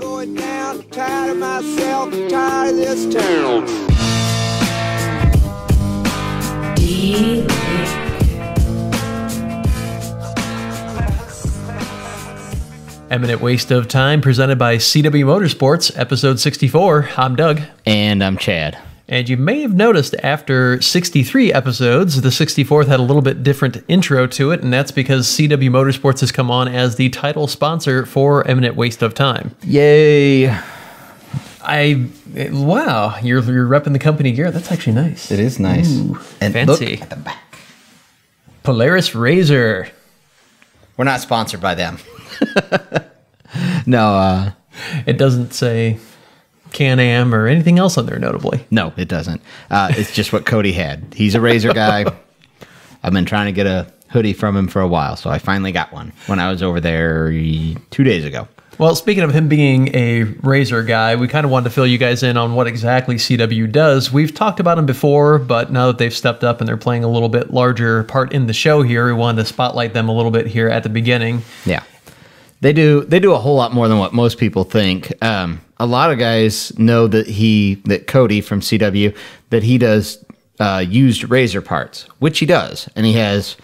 going down. Tired of myself, tired of this town. Eminent Waste of Time, presented by CW Motorsports, episode 64. I'm Doug. And I'm Chad. And you may have noticed after 63 episodes, the 64th had a little bit different intro to it, and that's because CW Motorsports has come on as the title sponsor for Eminent Waste of Time. Yay! Wow, you're repping the company gear. That's actually nice. It is nice. Ooh, and fancy. Look at the back. Polaris Razor. We're not sponsored by them. No. It doesn't say Can-Am or anything else on there, notably. No, it doesn't. It's just what Cody had. He's a Razor guy. I've been trying to get a hoodie from him for a while, so I finally got one when I was over there 2 days ago. Well, speaking of him being a Razor guy, we kind of wanted to fill you guys in on what exactly CW does. We've talked about them before, but now that they've stepped up and they're playing a little bit larger part in the show here, we wanted to spotlight them a little bit here at the beginning. Yeah. They do a whole lot more than what most people think. A lot of guys know that Cody from CW, that he does used Razor parts, which he does, and he has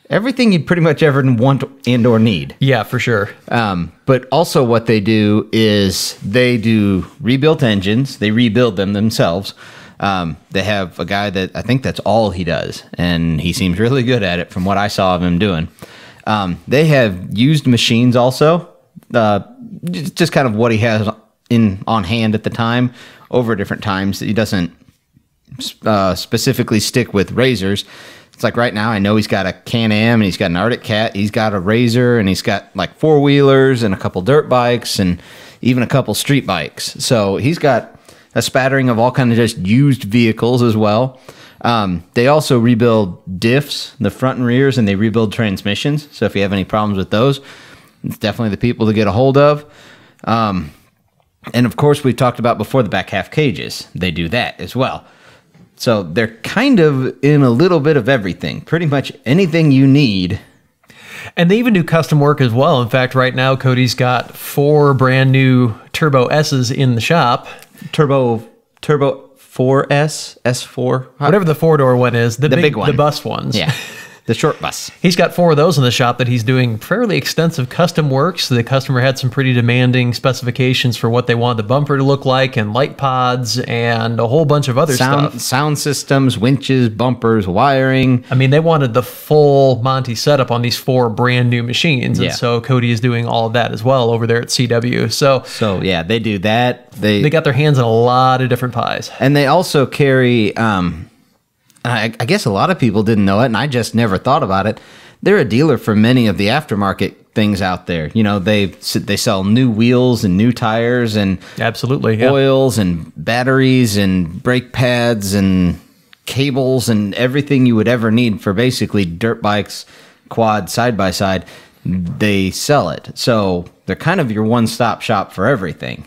everything you'd pretty much ever want and or need. Yeah, for sure. But also what they do is they do rebuilt engines. They rebuild them themselves. They have a guy that I think that's all he does, and he seems really good at it from what I saw of him doing. They have used machines also, just kind of what he has on hand at the time over different times. He doesn't specifically stick with Razors. It's like right now I know he's got a Can-Am and he's got an Arctic Cat. He's got a Razor and he's got like four-wheelers and a couple dirt bikes and even a couple street bikes. So he's got a spattering of all kind of just used vehicles as well. They also rebuild diffs, the front and rears, and they rebuild transmissions. So if you have any problems with those, it's definitely the people to get a hold of. And of course, we've talked about before the back half cages. They do that as well. So they're kind of in a little bit of everything, pretty much anything you need. And they even do custom work as well. In fact, right now, Cody's got 4 brand new Turbo S's in the shop. Turbo 4S, S4. Whatever the 4-door one is. The big one. The bus ones. Yeah, the short bus. He's got 4 of those in the shop that he's doing fairly extensive custom work. So the customer had some pretty demanding specifications for what they wanted the bumper to look like, and light pods, and a whole bunch of other stuff. Sound systems, winches, bumpers, wiring. I mean, they wanted the full Monty setup on these 4 brand new machines. And Yeah. so Cody is doing all of that as well over there at CW. So yeah, they do that. They got their hands on a lot of different pies. And they also carry, I guess a lot of people didn't know it, and I just never thought about it. They're a dealer for many of the aftermarket things out there. You know, they sell new wheels and new tires and Absolutely, yeah. oils and batteries and brake pads and cables and everything you would ever need for basically dirt bikes, quad, side-by-side. They sell it. So they're kind of your one-stop shop for everything.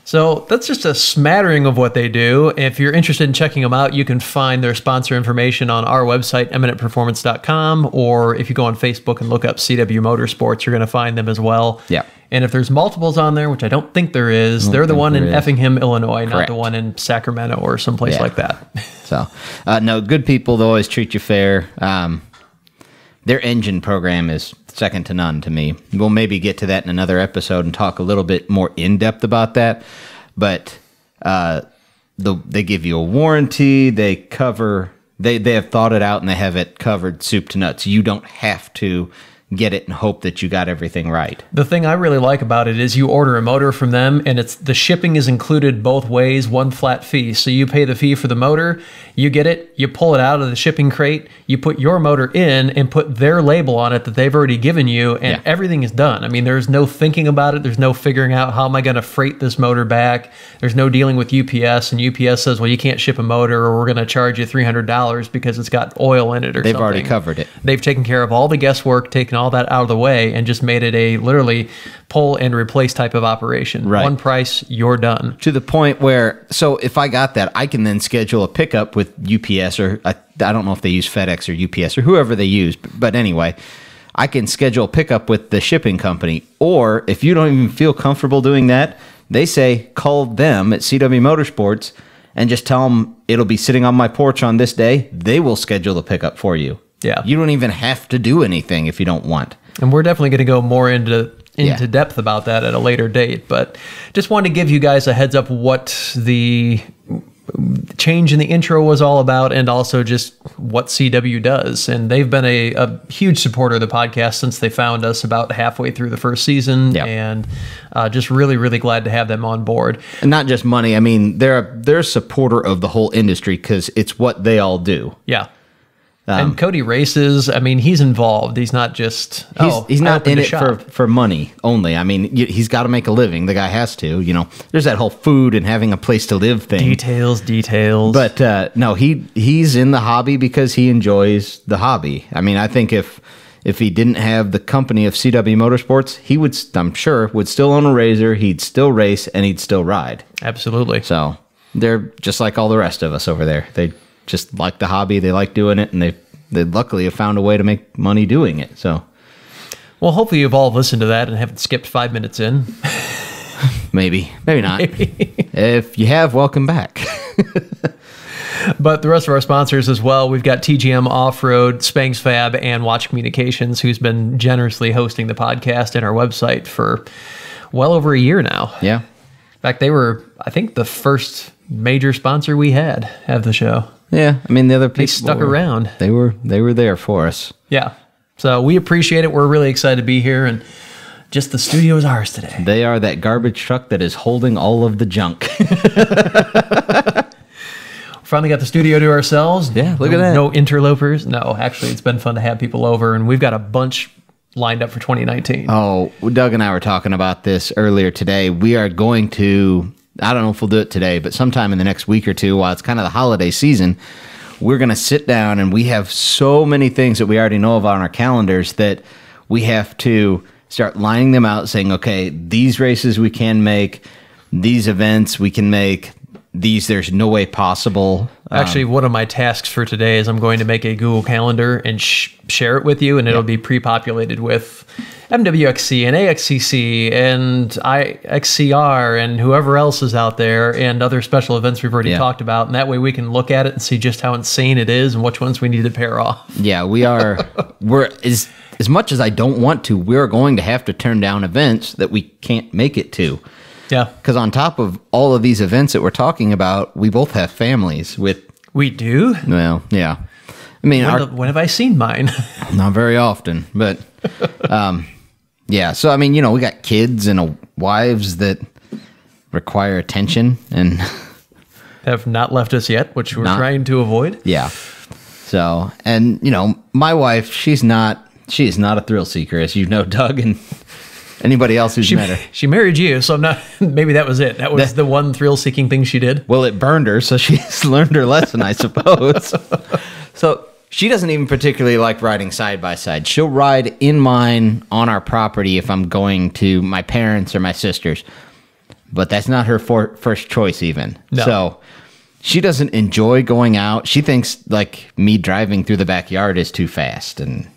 So that's just a smattering of what they do. If you're interested in checking them out, you can find their sponsor information on our website, eminentperformance.com, or if you go on Facebook and look up CW Motorsports, you're going to find them as well. Yeah. And if there's multiples on there, which I don't think there is, they're the one in Effingham, Illinois, not the one in Sacramento or someplace like that. So, no, good people. They always treat you fair. Their engine program is second to none to me. We'll maybe get to that in another episode and talk a little bit more in depth about that. But they give you a warranty. They cover. They have thought it out and they have it covered soup to nuts. You don't have to get it and hope that you got everything right. The thing I really like about it is you order a motor from them and the shipping is included both ways, one flat fee. So you pay the fee for the motor, you get it, you pull it out of the shipping crate, you put your motor in and put their label on it that they've already given you, and everything is done. I mean, there's no thinking about it. There's no figuring out how am I going to freight this motor back. There's no dealing with UPS, and UPS says, well, you can't ship a motor or we're going to charge you $300 because it's got oil in it or They've something. already covered it. They've taken care of all the guesswork, taken all that out of the way, and just made it a literally pull and replace type of operation. Right. One price, you're done. To the point where, so if I got that, I can then schedule a pickup with UPS, or I don't know if they use FedEx or UPS or whoever they use, but anyway, I can schedule pickup with the shipping company. Or if you don't even feel comfortable doing that, they say call them at CW Motorsports and just tell them it'll be sitting on my porch on this day. They will schedule the pickup for you. Yeah. You don't even have to do anything if you don't want. And we're definitely going to go more into depth about that at a later date. But just wanted to give you guys a heads up what the change in the intro was all about, and also just what CW does. And they've been a huge supporter of the podcast since they found us about halfway through the first season. Yep. And just really, really glad to have them on board. And not just money. I mean, they're a supporter of the whole industry because it's what they all do. Yeah. And Cody races. I mean, he's involved. He's not just he's not in it for money only. I mean, he's got to make a living. The guy has to. You know, there's that whole food and having a place to live thing. Details. But no, he's in the hobby because he enjoys the hobby. I mean, I think if he didn't have the company of CW Motorsports, he would, I'm sure, would still own a Razor. He'd still race and he'd still ride. Absolutely. So they're just like all the rest of us over there. They just like the hobby, they like doing it, and they luckily have found a way to make money doing it. So, well, hopefully you've all listened to that and haven't skipped 5 minutes in. maybe not. If you have, welcome back. But the rest of our sponsors as well, we've got TGM Off-Road, Spanx Fab, and Watch Communications, who's been generously hosting the podcast and our website for well over a year now. Yeah. In fact, they were, I think, the first major sponsor we had of the show. Yeah, I mean, the other people... They stuck around. They were there for us. Yeah. So we appreciate it. We're really excited to be here, and just the studio is ours today. They are that garbage truck that is holding all of the junk. Finally got the studio to ourselves. Yeah, look at that. No interlopers. No, actually, it's been fun to have people over, and we've got a bunch lined up for 2019. Oh, Doug and I were talking about this earlier today. We are going to... I don't know if we'll do it today, but sometime in the next week or two, while it's kind of the holiday season, we're going to sit down, and we have so many things that we already know of on our calendars that we have to start lining them out, saying, okay, these races we can make, these events we can make, these there's no way possible. Actually, one of my tasks for today is I'm going to make a Google Calendar and share it with you, and it'll be pre-populated with MWXC and AXCC and IXCR and whoever else is out there and other special events we've already talked about. And that way we can look at it and see just how insane it is and which ones we need to pair off. Yeah, we're as much as I don't want to, we're going to have to turn down events that we can't make it to. Yeah. Because on top of all of these events that we're talking about, we both have families with... We do? Well, yeah. I mean... When have I seen mine? Not very often, but... yeah, so I mean, you know, we got kids and wives that require attention and... have not left us yet, which we're trying to avoid. Yeah. So, and, you know, my wife, she is not a thrill seeker, as you know, Doug, and... anybody else who's met her. She married you, so I'm not... Maybe that was it. That was the one thrill-seeking thing she did. Well, it burned her, so she's learned her lesson, I suppose. So she doesn't even particularly like riding side-by-side. She'll ride in mine on our property if I'm going to my parents or my sister's. But that's not her first choice even. No. So she doesn't enjoy going out. She thinks, like, me driving through the backyard is too fast, and...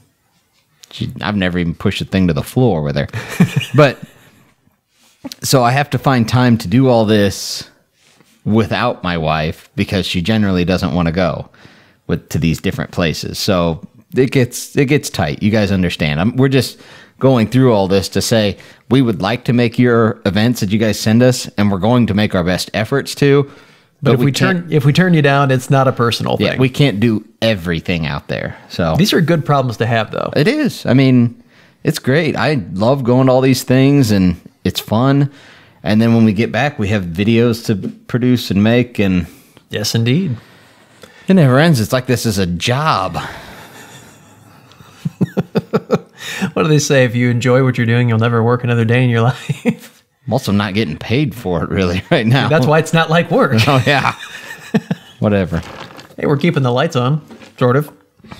I've never even pushed a thing to the floor with her. But, so I have to find time to do all this without my wife because she generally doesn't want to go to these different places. So it gets tight. You guys understand. We're just going through all this to say we would like to make your events that you guys send us, and we're going to make our best efforts to. But if we turn you down, it's not a personal thing. Yeah, we can't do everything out there. So these are good problems to have, though. It is. I mean, it's great. I love going to all these things, and it's fun. And then when we get back, we have videos to produce and make. And yes, indeed. It never ends. It's like this is a job. What do they say? If you enjoy what you're doing, you'll never work another day in your life. I'm also not getting paid for it really right now. That's why it's not like work. Oh, yeah. Whatever. Hey, we're keeping the lights on, sort of.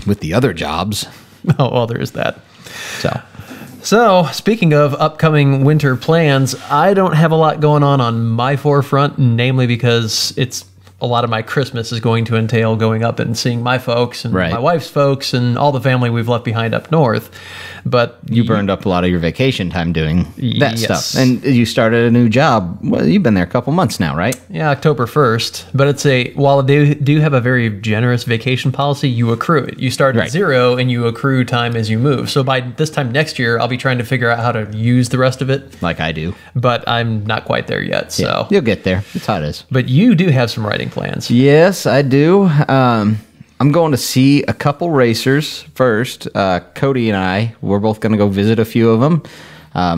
With the other jobs. Oh, well, there is that. So, speaking of upcoming winter plans, I don't have a lot going on my forefront, namely because it's a lot of my Christmas is going to entail going up and seeing my folks and my wife's folks and all the family we've left behind up north. But you burned up a lot of your vacation time doing that stuff. And you started a new job. Well, you've been there a couple months now, right? Yeah, October 1st. But while they do have a very generous vacation policy, you accrue it. You start at 0 and you accrue time as you move. So by this time next year, I'll be trying to figure out how to use the rest of it. Like I do. But I'm not quite there yet. So yeah, you'll get there. That's how it is. But you do have some riding plans. Yes, I do. I'm going to see a couple racers first. Cody and I, we're both going to go visit a few of them,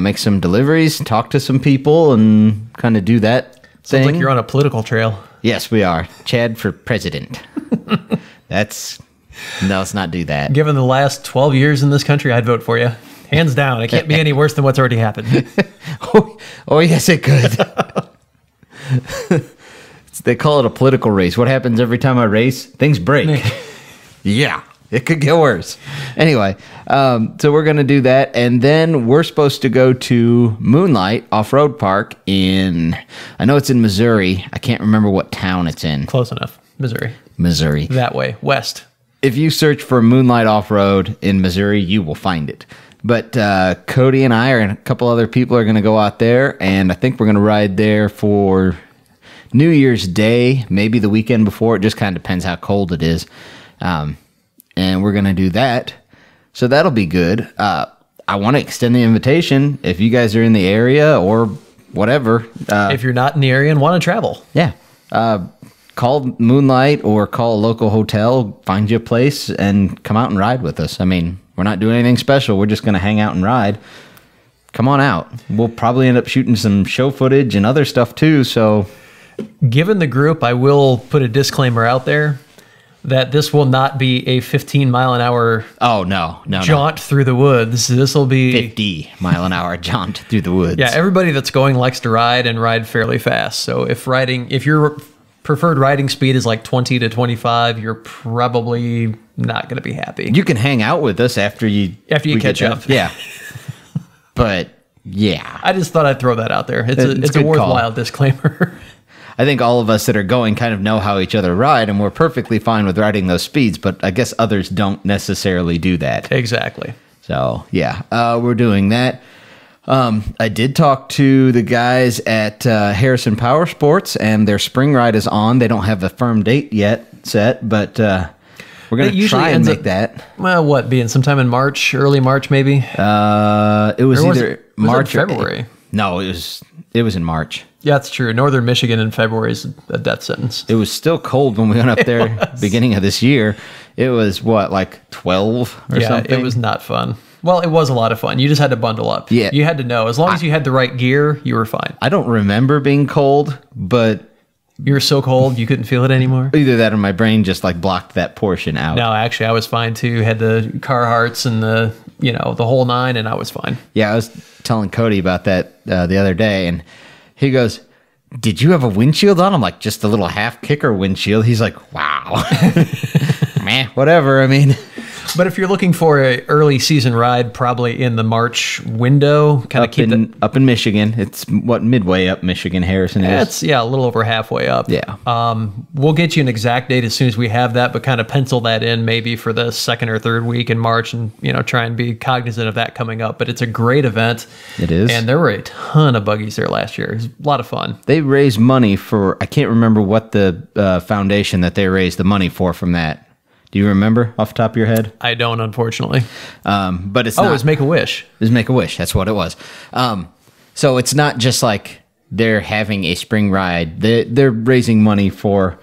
make some deliveries, talk to some people, and kind of do that thing. Sounds like you're on a political trail. Yes, we are. Chad for president. Let's not do that. Given the last 12 years in this country, I'd vote for you. Hands down. It can't be any worse than what's already happened. oh, yes, it could. They call it a political race. What happens every time I race? Things break. Yeah, it could get worse. Anyway, so we're going to do that. And then we're supposed to go to Moonlight Off-Road Park I know it's in Missouri. I can't remember what town it's in. Close enough. Missouri. That way, west. If you search for Moonlight Off-Road in Missouri, you will find it. But Cody and I and a couple other people are going to go out there, and I think we're going to ride there for New Year's Day, maybe the weekend before. It just kind of depends how cold it is. And we're going to do that. So that'll be good. I want to extend the invitation if you guys are in the area or whatever. If you're not in the area and want to travel. Yeah. Call Moonlight or call a local hotel, find you a place, and come out and ride with us. I mean, we're not doing anything special. We're just going to hang out and ride. Come on out. We'll probably end up shooting some show footage and other stuff too, so... Given the group, I will put a disclaimer out there that this will not be a 15-mile-an-hour jaunt through the woods. This will be 50-mile-an-hour jaunt through the woods. Yeah, everybody that's going likes to ride and ride fairly fast. So if your preferred riding speed is like 20 to 25, you're probably not going to be happy. You can hang out with us after you catch up. Yeah. But yeah, I just thought I'd throw that out there. It's a worthwhile disclaimer. I think all of us that are going kind of know how each other ride, and we're perfectly fine with riding those speeds, but I guess others don't necessarily do that. Exactly. So, yeah, we're doing that. I did talk to the guys at Harrison Power Sports, and their spring ride is on. They don't have a firm date yet set, but we're going to try and make that. Well, being sometime in March, early March maybe? It was either March or February. No, it was in March. Yeah, that's true. Northern Michigan in February is a death sentence. It was still cold when we went up there beginning of this year. It was, like 12 or something? Yeah, it was not fun. Well, it was a lot of fun. You just had to bundle up. Yeah. You had to know. As long as you had the right gear, you were fine. I don't remember being cold, but... You were so cold, you couldn't feel it anymore? Either that or my brain just, blocked that portion out. No, actually, I was fine, too. Had the Carhartts and the whole nine, and I was fine. Yeah, I was telling Cody about that the other day, and he goes, "Did you have a windshield on?" I'm like, "Just a little half kicker windshield." He's like, "Wow." Meh, whatever, I mean. But if you're looking for an early season ride, probably in the March window, up in Michigan. It's midway up Michigan, Harrison is. It's a little over halfway up. Yeah. We'll get you an exact date as soon as we have that, but kind of pencil that in maybe for the second or third week in March, and try and be cognizant of that coming up. But it's a great event. It is. And there were a ton of buggies there last year. It was a lot of fun. They raised money for, I can't remember what the foundation that they raised the money for from that. Do you remember off the top of your head? I don't, unfortunately. But it's it was Make-A-Wish. It was Make-A-Wish. That's what it was. So it's not just like they're having a spring ride. They're raising money for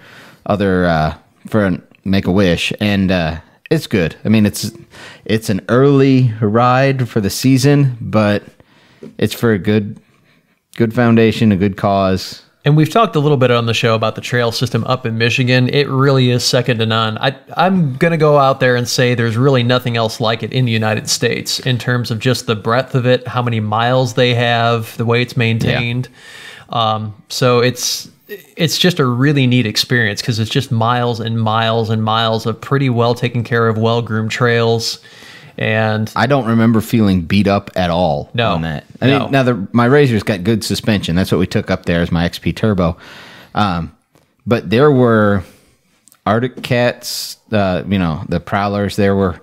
for Make-A-Wish, and it's good. I mean, it's an early ride for the season, but it's for a good foundation, a good cause. And we've talked a little bit on the show about the trail system up in Michigan. It really is second to none. I'm going to go out there and say there's really nothing else like it in the United States in terms of just the breadth of it, how many miles they have, the way it's maintained. Yeah. So it's just a really neat experience because it's just miles and miles and miles of pretty well taken care of, well-groomed trails. And I don't remember feeling beat up at all on that. I mean, my Razor's got good suspension. That's what we took up there as my XP Turbo. But there were Arctic Cats, the Prowlers. There were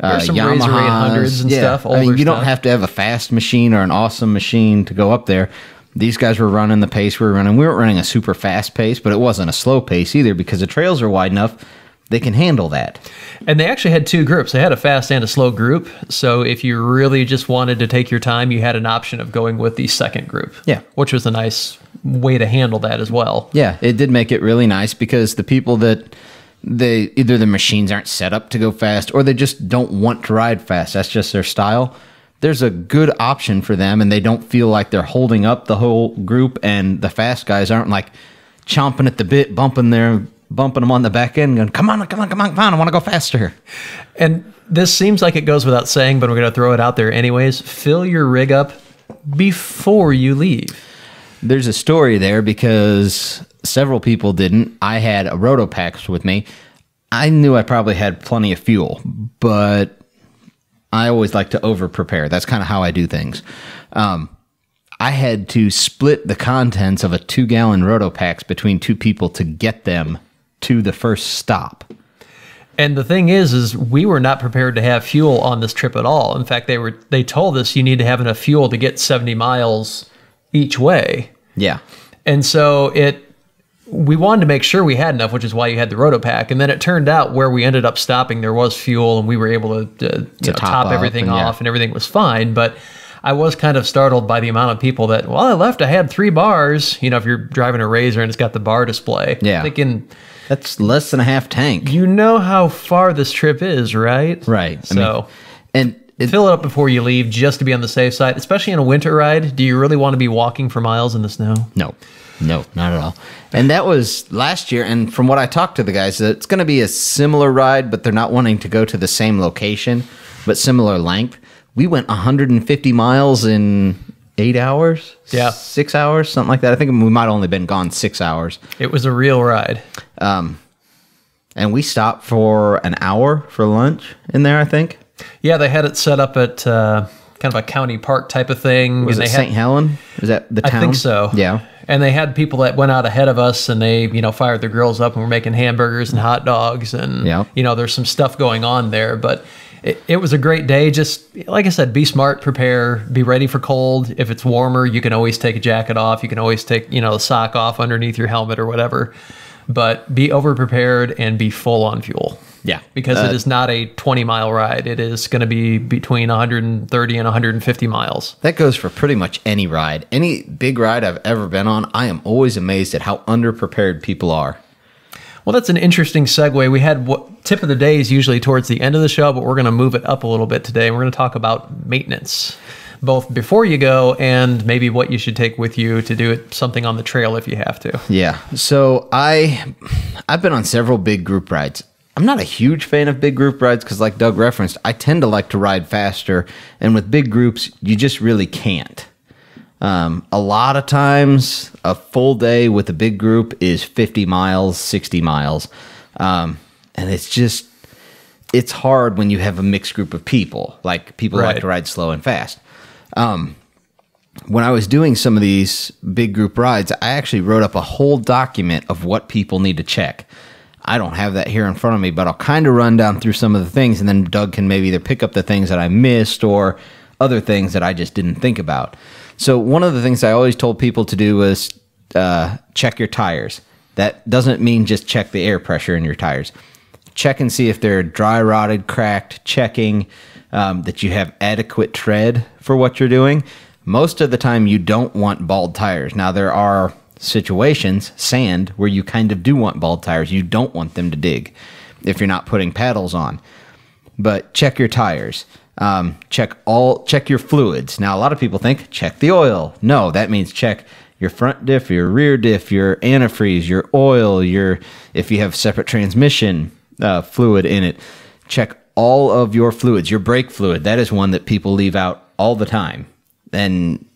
There's some Yamahas. Razor 800s and stuff. I mean, you don't stuff. have to have a fast machine or an awesome machine to go up there. These guys were running the pace we were running. We weren't running a super fast pace, but it wasn't a slow pace either because the trails are wide enough. They can handle that. And they actually had two groups. They had a fast and a slow group. So if you really just wanted to take your time, you had an option of going with the second group. Yeah. Which was a nice way to handle that as well. Yeah, it did make it really nice because the people that either the machines aren't set up to go fast or they just don't want to ride fast. That's just their style. There's a good option for them, and they don't feel like they're holding up the whole group, and the fast guys aren't like chomping at the bit, bumping them on the back end, going, come on, I want to go faster. And this seems like it goes without saying, but we're going to throw it out there anyways. Fill your rig up before you leave. There's a story there because several people didn't. I had a Rotopax with me. I knew I probably had plenty of fuel, but I always like to over-prepare. That's kind of how I do things. I had to split the contents of a 2-gallon Rotopax between two people to get them to the first stop. And the thing is we were not prepared to have fuel on this trip at all. In fact, they told us you need to have enough fuel to get 70 miles each way. Yeah. And so we wanted to make sure we had enough, which is why you had the Rotopack. And then it turned out where we ended up stopping, there was fuel, and we were able to top everything off, and everything was fine. But I was kind of startled by the amount of people that, well, I had 3 bars. If you're driving a Razor and it's got the bar display. Yeah. Thinking, that's less than a half tank. you know how far this trip is, right? Right. So, fill it up before you leave just to be on the safe side, especially in a winter ride. Do you really want to be walking for miles in the snow? No, not at all. And that was last year. And from what I talked to the guys, it's going to be a similar ride, but they're not wanting to go to the same location, but similar length. We went 150 miles in 8 hours? Yeah. 6 hours, something like that. I think we might have only been gone 6 hours. It was a real ride. And we stopped for an hour for lunch in there, I think. Yeah, they had it set up at kind of a county park type of thing. Was it St. Helen? Is that the town? I think so. Yeah. And they had people that went out ahead of us, and they, fired their grills up and were making hamburgers and hot dogs, and there's some stuff going on there. But it was a great day. Just like I said, be smart, prepare, be ready for cold. If it's warmer, you can always take a jacket off. You can always take the sock off underneath your helmet or whatever. But be over prepared and be full on fuel. Yeah. Because it is not a 20-mile ride. It is going to be between 130 and 150 miles. That goes for pretty much any ride. Any big ride I've ever been on, I am always amazed at how underprepared people are. Well, that's an interesting segue. We had tip of the day is usually towards the end of the show, but we're going to move it up a little bit today. We're going to talk about maintenance, both before you go and maybe what you should take with you to do something on the trail if you have to. Yeah. So I've been on several big group rides. I'm not a huge fan of big group rides because, like Doug referenced, I tend to like to ride faster. And with big groups, you just really can't. A lot of times, a full day with a big group is 50 miles, 60 miles. And it's hard when you have a mixed group of people. Like, people Right. like to ride slow and fast. When I was doing some of these big group rides, I actually wrote up a whole document of what people need to check. I don't have that here in front of me, but I'll kind of run down through some of the things, and then Doug can maybe either pick up the things that I missed or other things that I just didn't think about. So one of the things I always told people to do was check your tires. That doesn't mean just check the air pressure in your tires. Check and see if they're dry rotted, cracked, checking that you have adequate tread for what you're doing. Most of the time you don't want bald tires. Now there are situations, sand, where you kind of do want bald tires. You don't want them to dig if you're not putting paddles on. But check your tires. Check your fluids. Now a lot of people think check the oil. No, that means check your front diff, your rear diff, your antifreeze, your oil, if you have separate transmission fluid in it. Check all of your fluids. Your brake fluid, that is one that people leave out all the time. And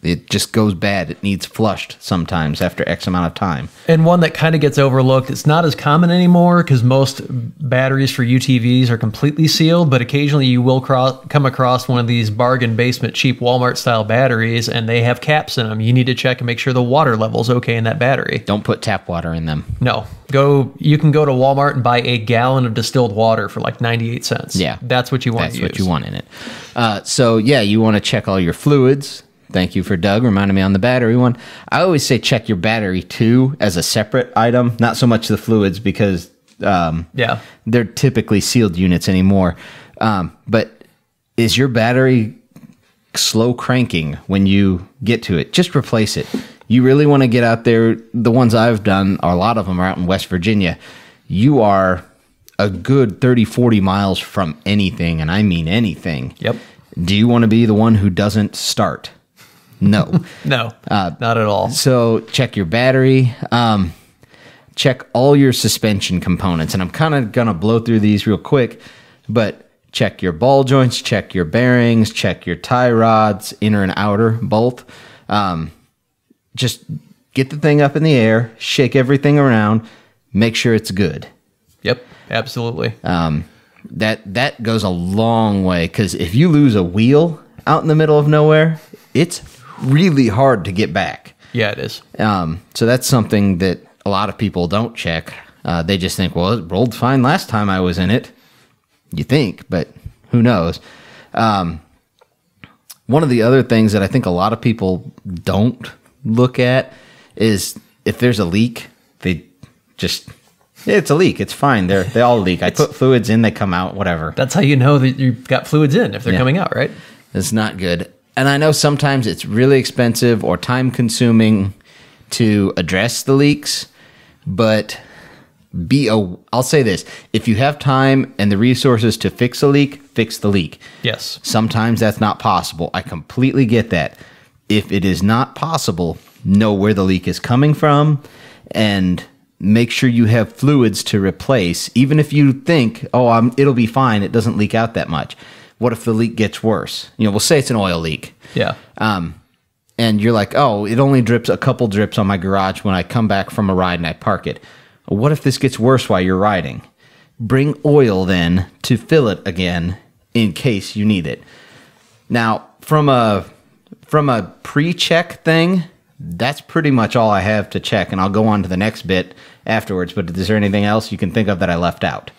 It just goes bad. It needs flushed sometimes after X amount of time. And one that kind of gets overlooked, it's not as common anymore because most batteries for UTVs are completely sealed, but occasionally you will come across one of these bargain basement cheap Walmart style batteries and they have caps in them. You need to check and make sure the water level's okay in that battery. Don't put tap water in them. No. You can go to Walmart and buy a gallon of distilled water for like 98 cents. Yeah. That's what you want to use. That's what you want in it. So yeah, you want to check all your fluids. Thank you for Doug reminding me on the battery one. I always say check your battery too as a separate item, not so much the fluids because they're typically sealed units anymore. But is your battery slow cranking when you get to it? Just replace it. You really want to get out there. The ones I've done, a lot of them are out in West Virginia. You are a good 30, 40 miles from anything, and I mean anything. Yep. Do you want to be the one who doesn't start? No. No, not at all. So check your battery. Check all your suspension components. And I'm kind of going to blow through these real quick, but check your ball joints, check your bearings, check your tie rods, inner and outer, both. Just get the thing up in the air, shake everything around, make sure it's good. Yep, absolutely. That goes a long way because if you lose a wheel out in the middle of nowhere, it's really hard to get back. Yeah, it is. So that's something that a lot of people don't check. They just think, well, it rolled fine last time I was in it. You think, but who knows? One of the other things that I think a lot of people don't look at is if there's a leak, it's a leak. It's fine. They all leak. I put fluids in, they come out, whatever. That's how you know that you've got fluids in if they're coming out, right? It's not good. And I know sometimes it's really expensive or time consuming to address the leaks, but I'll say this. If you have time and the resources to fix a leak, fix the leak. Yes. Sometimes that's not possible. I completely get that. If it is not possible, know where the leak is coming from and make sure you have fluids to replace. Even if you think, it'll be fine, it doesn't leak out that much. What if the leak gets worse? We'll say it's an oil leak. Yeah. And you're like, it only drips a couple drips on my garage when I come back from a ride and I park it. What if this gets worse while you're riding? Bring oil then to fill it again in case you need it. Now, from a pre-check thing, that's pretty much all I have to check, and I'll go on to the next bit afterwards, but is there anything else you can think of that I left out?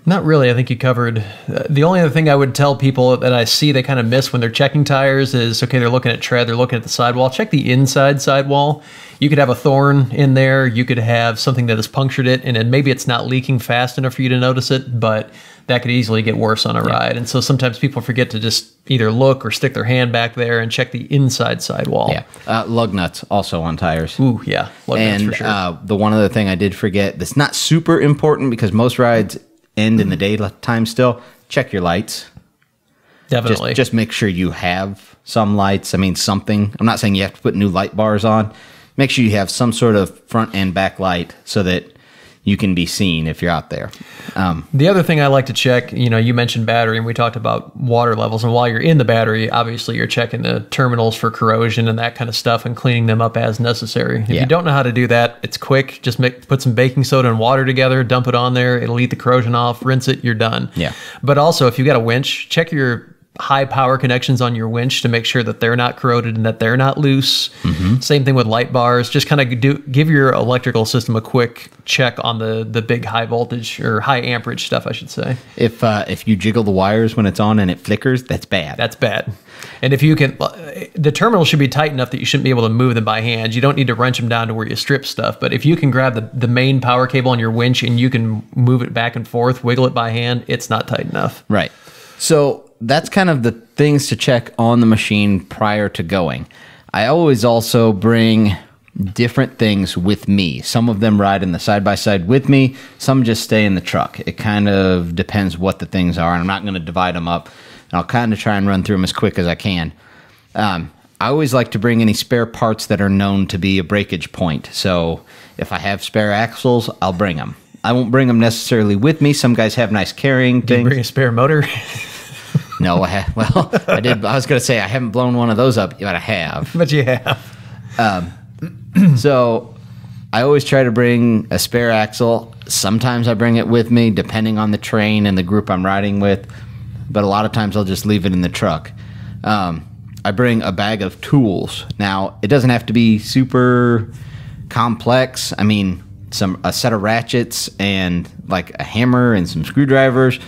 Not really. I think you covered. The only other thing I would tell people that I see they kind of miss when they're checking tires is, okay, they're looking at tread, they're looking at the sidewall. Check the inside sidewall. You could have a thorn in there. You could have something that has punctured it, and then maybe it's not leaking fast enough for you to notice it, but that could easily get worse on a ride. And so sometimes people forget to just either look or stick their hand back there and check the inside sidewall. Yeah. Lug nuts also on tires. Ooh, yeah. Lug nuts for sure. And the one other thing I did forget that's not super important because most rides end in the daytime still, check your lights. Definitely. Just make sure you have some lights. I mean, something. I'm not saying you have to put new light bars on. Make sure you have some sort of front and back light so that you can be seen if you're out there. The other thing I like to check, you mentioned battery, and we talked about water levels. And while you're in the battery, obviously you're checking the terminals for corrosion and that kind of stuff and cleaning them up as necessary. If you don't know how to do that, it's quick. Just put some baking soda and water together, dump it on there. It'll eat the corrosion off, rinse it, you're done. Yeah. But also, if you've got a winch, check your high power connections on your winch to make sure that they're not corroded and that they're not loose. Mm-hmm. Same thing with light bars. Just kind of give your electrical system a quick check on the big high voltage or high amperage stuff, I should say. If you jiggle the wires when it's on and it flickers, that's bad. That's bad. And if you can, the terminal should be tight enough that you shouldn't be able to move them by hand. You don't need to wrench them down to where you strip stuff. But if you can grab the main power cable on your winch and you can move it back and forth, wiggle it by hand, it's not tight enough. Right. So that's kind of the things to check on the machine prior to going. I always also bring different things with me. Some of them ride in the side-by-side with me. Some just stay in the truck. It kind of depends what the things are, and I'm not going to divide them up. And I'll kind of try and run through them as quick as I can. I always like to bring any spare parts that are known to be a breakage point. So if I have spare axles, I'll bring them. I won't bring them necessarily with me. Some guys have nice carrying things. Do you bring a spare motor? No, well, I did. I was going to say I haven't blown one of those up, but I have. But you have. So I always try to bring a spare axle. Sometimes I bring it with me, depending on the train and the group I'm riding with. But a lot of times I'll just leave it in the truck. I bring a bag of tools. Now, it doesn't have to be super complex. I mean, a set of ratchets and like a hammer and some screwdrivers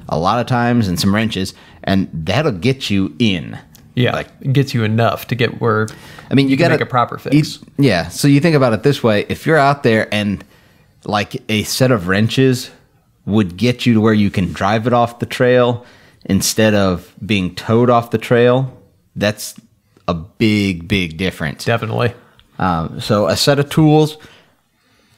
a lot of times and some wrenches, and that'll get you in. Yeah, like, it gets you enough to get where you got to make a proper fix. Yeah, so you think about it this way. If you're out there and like a set of wrenches would get you to where you can drive it off the trail instead of being towed off the trail, that's a big, big difference. Definitely. So a set of tools,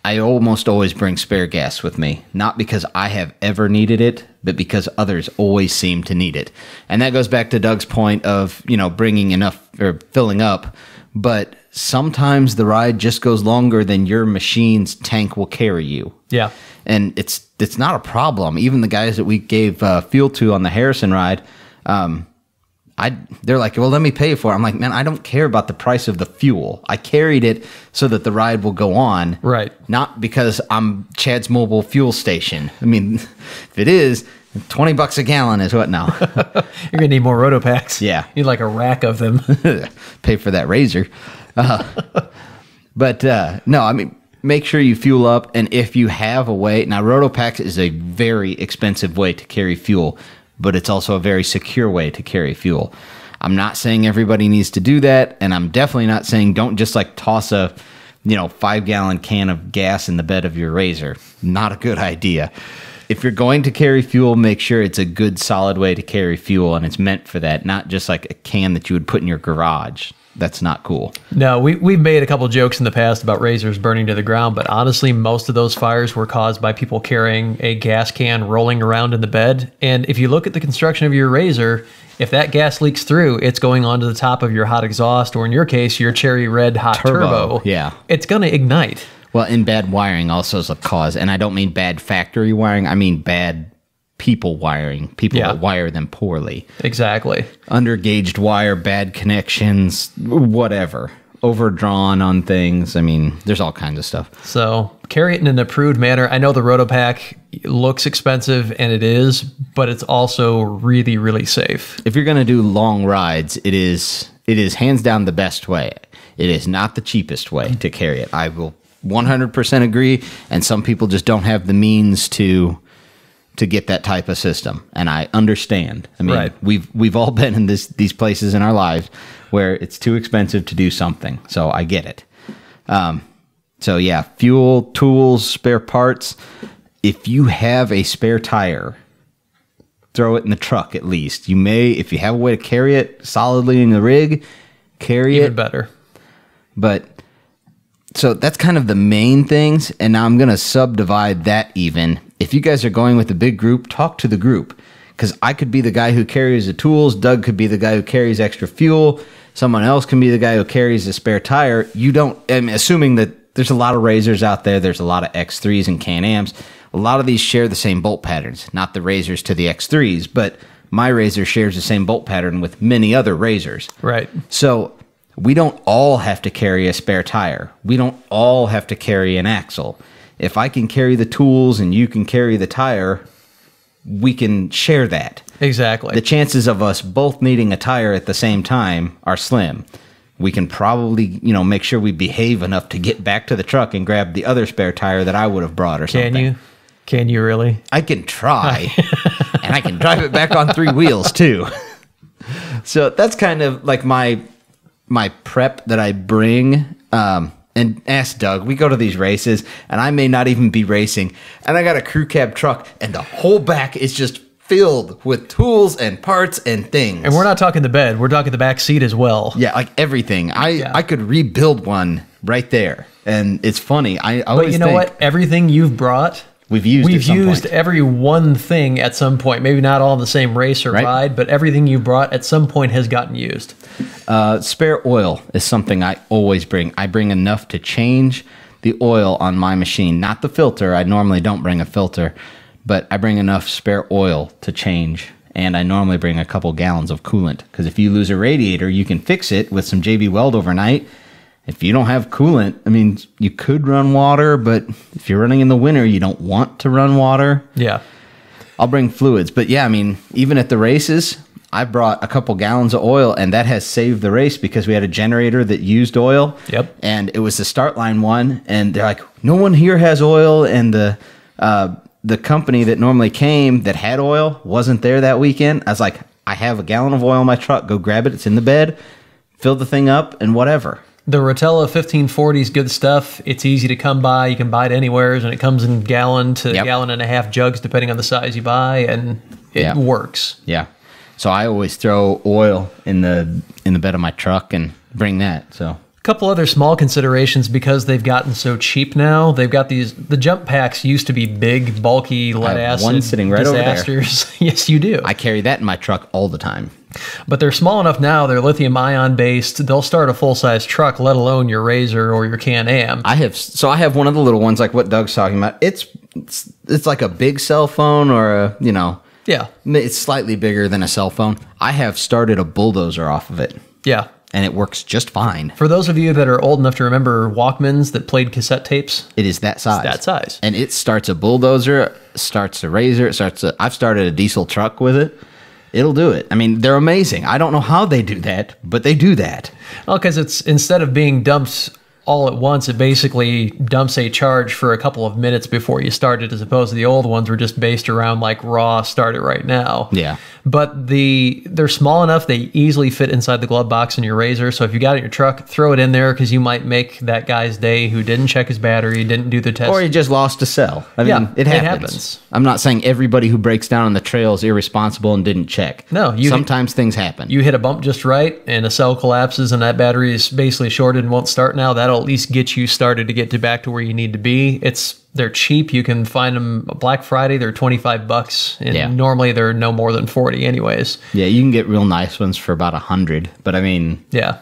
I almost always bring spare gas with me. Not because I have ever needed it, but because others always seem to need it. And that goes back to Doug's point of, bringing enough or filling up. But sometimes the ride just goes longer than your machine's tank will carry you. Yeah. And it's not a problem. Even the guys that we gave fuel to on the Harrison ride, they're like, well, let me pay for it. I'm like, man, I don't care about the price of the fuel. I carried it so that the ride will go on. Right. Not because I'm Chad's Mobile Fuel Station. I mean, if it is, $20 a gallon is what now? You're going to need more roto packs. Yeah. You need like a rack of them. Pay for that razor. But no, I mean, make sure you fuel up. And if you have a way, now Rotopacks is a very expensive way to carry fuel, but it's also a very secure way to carry fuel. I'm not saying everybody needs to do that, and I'm definitely not saying don't just like toss a 5-gallon can of gas in the bed of your razor. Not a good idea. If you're going to carry fuel, make sure it's a good solid way to carry fuel, and it's meant for that, not just like a can that you would put in your garage. That's not cool. No, we've made a couple jokes in the past about razors burning to the ground, but honestly, most of those fires were caused by people carrying a gas can rolling around in the bed. And if you look at the construction of your razor, if that gas leaks through, it's going onto the top of your hot exhaust, or in your case, your cherry red hot turbo. Yeah. It's going to ignite. Well, and bad wiring also is a cause. And I don't mean bad factory wiring. I mean bad people wiring. People that wire them poorly. Exactly. Undergauged wire, bad connections, whatever. Overdrawn on things. I mean, there's all kinds of stuff. So carry it in an approved manner. I know the Rotopack looks expensive, and it is, but it's also really, really safe. If you're going to do long rides, it is hands down the best way. It is not the cheapest way to carry it. I will 100% agree, and some people just don't have the means to get that type of system, and I understand. I mean, right. we've all been in these places in our lives where it's too expensive to do something, so I get it. So yeah, fuel, tools, spare parts. If you have a spare tire, throw it in the truck at least. You may, if you have a way to carry it solidly in the rig, carry it. Even better. But so that's kind of the main things, and now I'm going to subdivide that even. If you guys are going with a big group, talk to the group, because I could be the guy who carries the tools, Doug could be the guy who carries extra fuel, someone else can be the guy who carries the spare tire. I'm assuming that there's a lot of razors out there, there's a lot of X3s and Can-Ams. A lot of these share the same bolt patterns, not the razors to the X3s, but my razor shares the same bolt pattern with many other razors. Right. So we don't all have to carry a spare tire. We don't all have to carry an axle. If I can carry the tools and you can carry the tire, we can share that. Exactly. The chances of us both needing a tire at the same time are slim. We can probably, make sure we behave enough to get back to the truck and grab the other spare tire that I would have brought or something. Can you? Can you really? I can try. And I can drive it back on 3 wheels too. So that's kind of like my prep that I bring. And ask Doug, we go to these races, and I may not even be racing, and I got a crew cab truck, and the whole back is just filled with tools and parts and things. And we're not talking the bed. We're talking the back seat as well. Yeah, like everything. I could rebuild one right there. And it's funny. I always think, what? Everything you've brought, we've used every one thing at some point. Maybe not all in the same race or ride, but everything you brought at some point has gotten used. Spare oil is something I always bring. I bring enough to change the oil on my machine. Not the filter. I normally don't bring a filter, but I bring enough spare oil to change and I normally bring a couple gallons of coolant, because if you lose a radiator, you can fix it with some JB Weld overnight. If you don't have coolant, I mean, you could run water, but if you're running in the winter, you don't want to run water. Yeah. I'll bring fluids. But yeah, I mean, even at the races, I brought a couple gallons of oil, and that has saved the race because we had a generator that used oil. Yep. And it was the start line one, and they're like, no one here has oil, and the company that normally came that had oil wasn't there that weekend. I was like, I have a gallon of oil in my truck. Go grab it. It's in the bed. Fill the thing up and whatever. The Rotella 1540 is good stuff. It's easy to come by. You can buy it anywhere, and it comes in gallon to gallon and a half jugs, depending on the size you buy, and it works. Yeah. So I always throw oil in the bed of my truck and bring that. So a couple other small considerations because they've gotten so cheap now. They've got the jump packs used to be big, bulky, lead acid one sitting right disasters. over there. Yes, you do. I carry that in my truck all the time. But they're small enough now. They're lithium-ion based. They'll start a full-size truck, let alone your Razor or your Can-Am. I have one of the little ones, like what Doug's talking about. It's like a big cell phone, or Yeah. It's slightly bigger than a cell phone. I have started a bulldozer off of it. Yeah. And it works just fine. For those of you that are old enough to remember Walkmans that played cassette tapes, it is that size. It's that size. And it starts a bulldozer, starts a Razor, I've started a diesel truck with it. It'll do it. I mean, they're amazing. I don't know how they do that, but they do that. Well, because it's, instead of being dumped all at once, it basically dumps a charge for a couple of minutes before you start it, as opposed to the old ones were just based around like raw, start it right now. Yeah. But they're small enough, they easily fit inside the glove box in your Razor. So if you got it in your truck, throw it in there, because you might make that guy's day who didn't check his battery, didn't do the test. Or he just lost a cell. I mean, it happens. I'm not saying everybody who breaks down on the trail is irresponsible and didn't check. No. Sometimes things happen. You hit a bump just right, and a cell collapses, and that battery is basically shorted and won't start now. That'll at least get you started to get back to where you need to be. They're cheap. You can find them Black Friday. They're $25, and normally they're no more than 40 anyways. Yeah, you can get real nice ones for about 100. But I mean, yeah,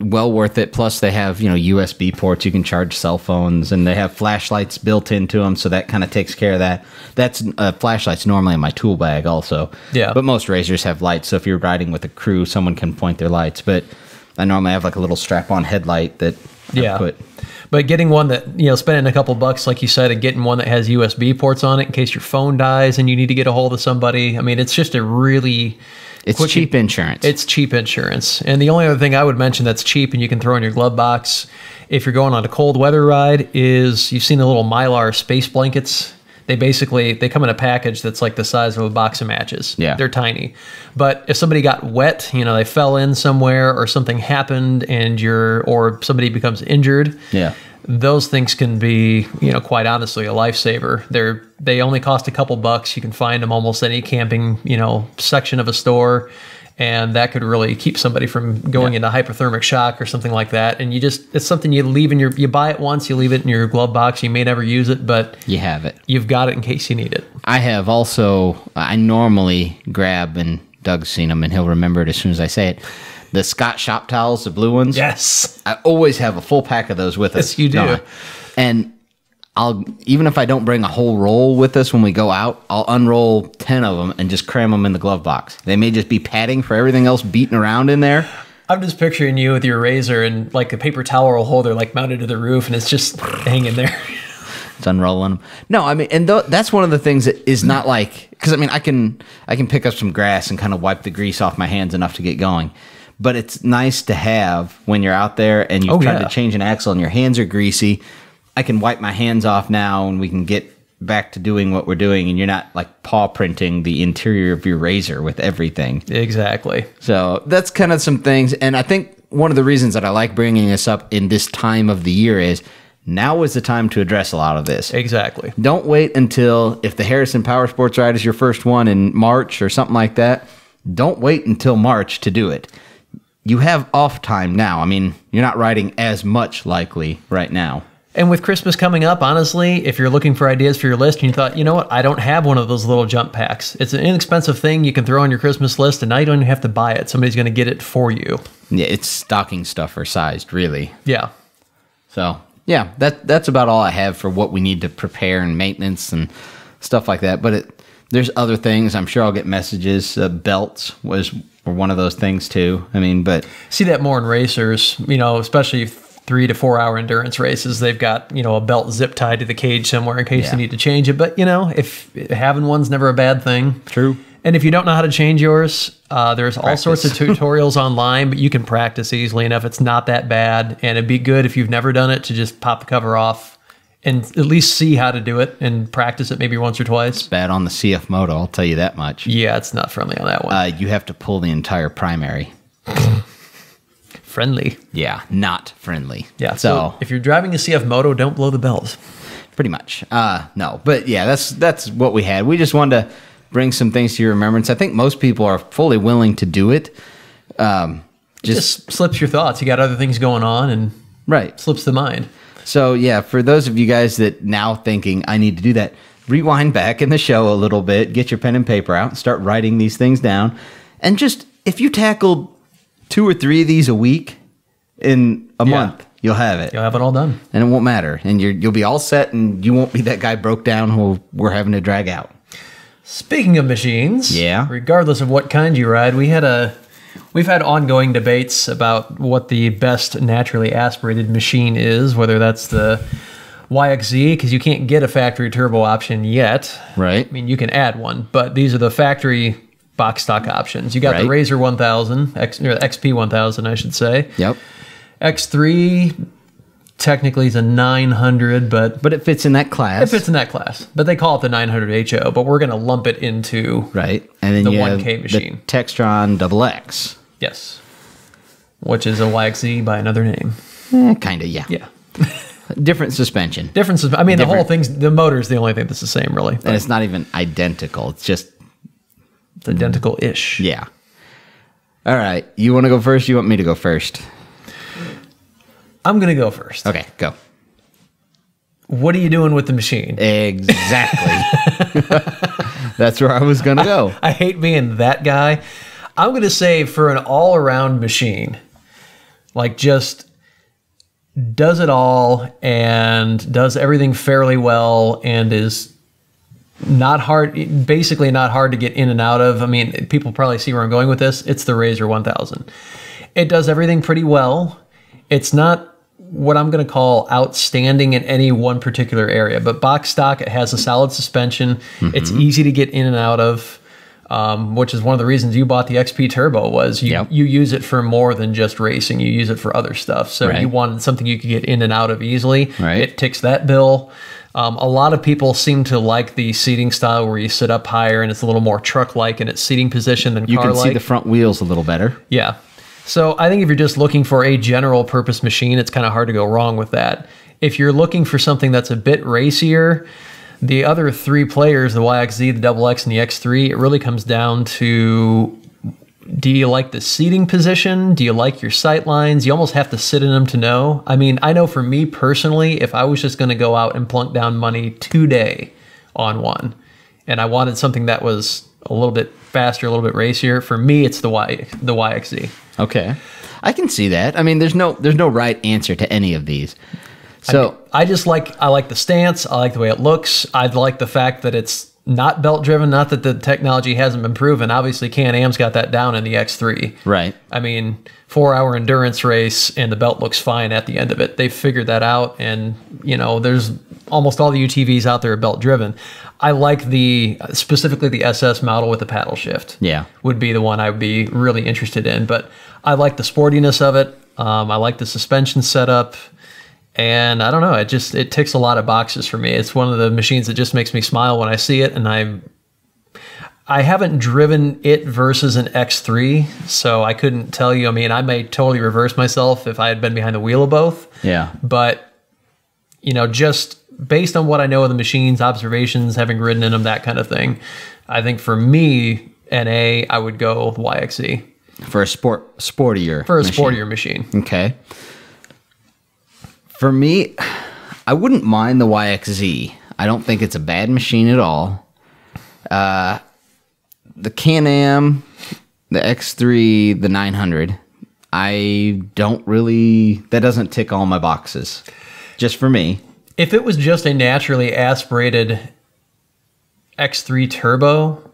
well worth it. Plus, they have USB ports. You can charge cell phones, and they have flashlights built into them, so that kind of takes care of that. That's flashlights normally in my tool bag also. Yeah, but most Razors have lights, so if you're riding with a crew, someone can point their lights. But I normally have like a little strap-on headlight that I put. But getting one that, spending a couple bucks, like you said, and getting one that has USB ports on it in case your phone dies and you need to get a hold of somebody. I mean, it's just a really... It's cheap insurance. It's cheap insurance. And the only other thing I would mention that's cheap and you can throw in your glove box if you're going on a cold weather ride is, you've seen the little Mylar space blankets. They come in a package that's like the size of a box of matches. Yeah. They're tiny. But if somebody got wet, they fell in somewhere or something happened or somebody becomes injured. Yeah. Those things can be, quite honestly, a lifesaver. They only cost a couple bucks. You can find them almost any camping, section of a store. And that could really keep somebody from going into hypothermic shock or something like that. And it's something you leave you buy it once, you leave it in your glove box. You may never use it, but you have it. You've got it in case you need it. I normally grab, and Doug's seen them and he'll remember it as soon as I say it, the Scott shop towels, the blue ones. Yes. I always have a full pack of those with us. Yes, you do. And even if I don't bring a whole roll with us when we go out, I'll unroll 10 of them and just cram them in the glove box. They may just be padding for everything else beating around in there. I'm just picturing you with your Razor and like a paper towel holder like mounted to the roof, and it's just hanging there. It's unrolling them. No, I mean, and that's one of the things that is not like, because I mean, I can pick up some grass and kind of wipe the grease off my hands enough to get going. But it's nice to have when you're out there and you've tried to change an axle and your hands are greasy. I can wipe my hands off now and we can get back to doing what we're doing, and you're not like paw printing the interior of your Razor with everything. Exactly. So that's kind of some things. And I think one of the reasons that I like bringing this up in this time of the year is now is the time to address a lot of this. Exactly. Don't wait until, if the Harrison Power Sports ride is your first one in March or something like that, don't wait until March to do it. You have off time now. I mean, you're not riding as much likely right now. And with Christmas coming up, honestly, if you're looking for ideas for your list and you thought, you know what, I don't have one of those little jump packs. It's an inexpensive thing you can throw on your Christmas list, and now you don't even have to buy it. Somebody's going to get it for you. Yeah, it's stocking stuffer sized, really. Yeah. So, yeah, that's about all I have for what we need to prepare and maintenance and stuff like that. But There's other things. I'm sure I'll get messages. Belts were one of those things too. I mean, but see that more in racers, especially 3 to 4 hour endurance races. They've got, a belt zip tied to the cage somewhere in case they need to change it. But, if having one's never a bad thing. True. And if you don't know how to change yours, there's all sorts of tutorials online, but you can practice easily enough. It's not that bad. And it'd be good if you've never done it to just pop the cover off and at least see how to do it and practice it maybe once or twice. It's bad on the CF Moto, I'll tell you that much. Yeah, it's not friendly on that one. You have to pull the entire primary. Friendly. Yeah, not friendly. Yeah, so if you're driving a CF Moto, don't blow the bells. Pretty much. No, but yeah, that's what we had. We just wanted to bring some things to your remembrance. I think most people are fully willing to do it. Just slips your thoughts. You got other things going on and slips the mind. So, yeah, for those of you guys that now thinking, I need to do that, rewind back in the show a little bit, get your pen and paper out, and start writing these things down. And just, if you tackled 2 or 3 of these a week in a month, you'll have it. You'll have it all done. And it won't matter. And you'll be all set, and you won't be that guy broke down who we're having to drag out. Speaking of machines, regardless of what kind you ride, we've had ongoing debates about what the best naturally aspirated machine is, whether that's the YXZ, because you can't get a factory turbo option yet. Right. I mean, you can add one, but these are the factory box stock options. You got the Razor 1000, XP 1000, I should say. Yep. X3 technically is a 900, but it fits in that class. It fits in that class, but they call it the 900 HO, but we're going to lump it into and then the you 1K machine. The Textron XX. Yes. Which is a YXZ by another name. Kind of, yeah. Yeah. Different suspension. I mean, the whole thing's, the motor's the only thing that's the same, really. And it's not even identical. It's just... It's identical-ish. Yeah. All right. You want to go first? You want me to go first? I'm going to go first. Okay, go. What are you doing with the machine? Exactly. That's where I was going to go. I hate being that guy. I'm going to say for an all-around machine, like just does it all and does everything fairly well and is not hard, basically not hard to get in and out of. I mean, people probably see where I'm going with this. It's the Razor 1000. It does everything pretty well. It's not what I'm going to call outstanding in any one particular area, but box stock, it has a solid suspension. Mm-hmm. It's easy to get in and out of, which is one of the reasons you bought the XP Turbo was you use it for more than just racing. You use it for other stuff. So you wanted something you could get in and out of easily. Right. It ticks that bill. A lot of people seem to like the seating style where you sit up higher and it's a little more truck-like in its seating position than car-like. You can see the front wheels a little better. Yeah. So I think if you're just looking for a general purpose machine, it's kind of hard to go wrong with that. If you're looking for something that's a bit racier, the other 3 players, the YXZ, the XX, and the X3, it really comes down to, do you like the seating position? Do you like your sight lines? You almost have to sit in them to know. I mean, I know for me personally, if I was just going to go out and plunk down money today on one, and I wanted something that was a little bit faster, a little bit racier, for me, it's the YXZ. Okay. I can see that. I mean, there's no right answer to any of these. So I like the stance. I like the way it looks. I like the fact that it's not belt driven. Not that the technology hasn't been proven. Obviously, Can-Am's got that down in the X3. Right. I mean, 4-hour endurance race and the belt looks fine at the end of it. They've figured that out, and there's almost all the UTVs out there are belt driven. I like specifically the SS model with the paddle shift. Yeah, would be the one I would be really interested in. But I like the sportiness of it. I like the suspension setup. And I don't know, it ticks a lot of boxes for me. It's one of the machines that just makes me smile when I see it, and I haven't driven it versus an X3, so I couldn't tell you. I mean, I may totally reverse myself if I had been behind the wheel of both. Yeah. But, just based on what I know of the machines, observations, having ridden in them, that kind of thing, I think for me, NA, I would go YXZ. For a sportier machine. Okay. For me, I wouldn't mind the YXZ. I don't think it's a bad machine at all. The Can-Am, the X3, the 900, that doesn't tick all my boxes. Just for me. If it was just a naturally aspirated X3 Turbo,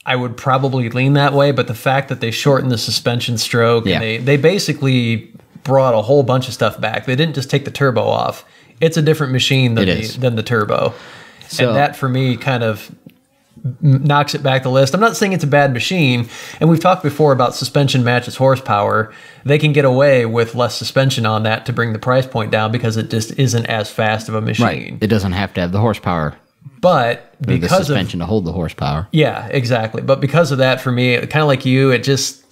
I would probably lean that way. But the fact that they shortened the suspension stroke, and they basically brought a whole bunch of stuff back. They didn't just take the turbo off. It's a different machine than the turbo. So, and that, for me, kind of knocks it back the list. I'm not saying it's a bad machine, and we've talked before about suspension matches horsepower. They can get away with less suspension on that to bring the price point down because it just isn't as fast of a machine. Right. It doesn't have to have the horsepower. But because the suspension to hold the horsepower. Yeah, exactly. But because of that, for me, kind of like you, it just...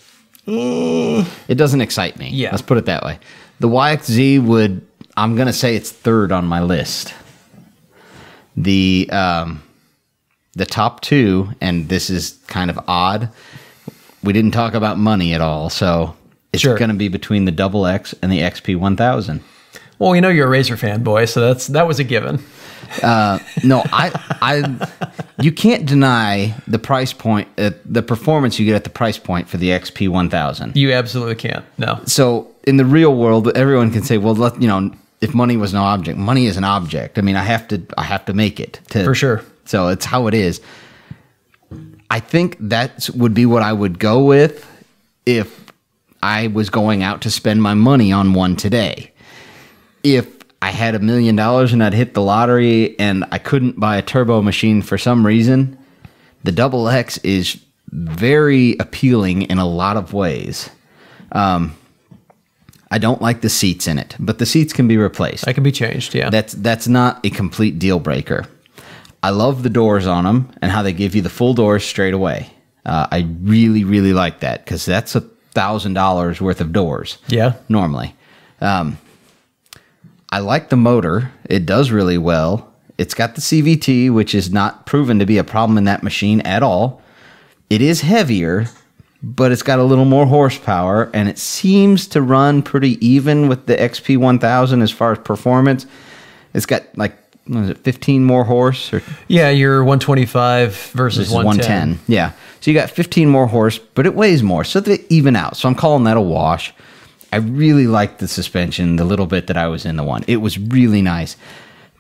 It doesn't excite me. Yeah. Let's put it that way. The YXZ would... I'm going to say it's third on my list. The top two, and this is kind of odd, we didn't talk about money at all, so it's going to be between the XX and the XP1000. Well, we know you're a Razor fanboy, so that was a given. No, you can't deny the price point, the performance you get at the price point for the XP1000. You absolutely can't. No. So in the real world, everyone can say, well, if money was no object, money is an object. I mean, I have to make it for sure. So it's how it is. I think that would be what I would go with if I was going out to spend my money on one today. If I had $1 million and I'd hit the lottery and I couldn't buy a turbo machine for some reason, the XX is very appealing in a lot of ways. I don't like the seats in it, but the seats can be replaced. That can be changed, yeah. That's not a complete deal breaker. I love the doors on them and how they give you the full doors straight away. I really, really like that because that's $1,000 worth of doors. Yeah. Normally. I like the motor. It does really well. It's got the CVT, which is not proven to be a problem in that machine at all. It is heavier, but it's got a little more horsepower, and it seems to run pretty even with the XP1000 as far as performance. It's got, like, what is it, 15 more horse? Yeah, you're 125 versus 110. Yeah. So you got 15 more horse, but it weighs more, so they even out. So I'm calling that a wash. I really liked the suspension, the little bit that I was in the one. It was really nice.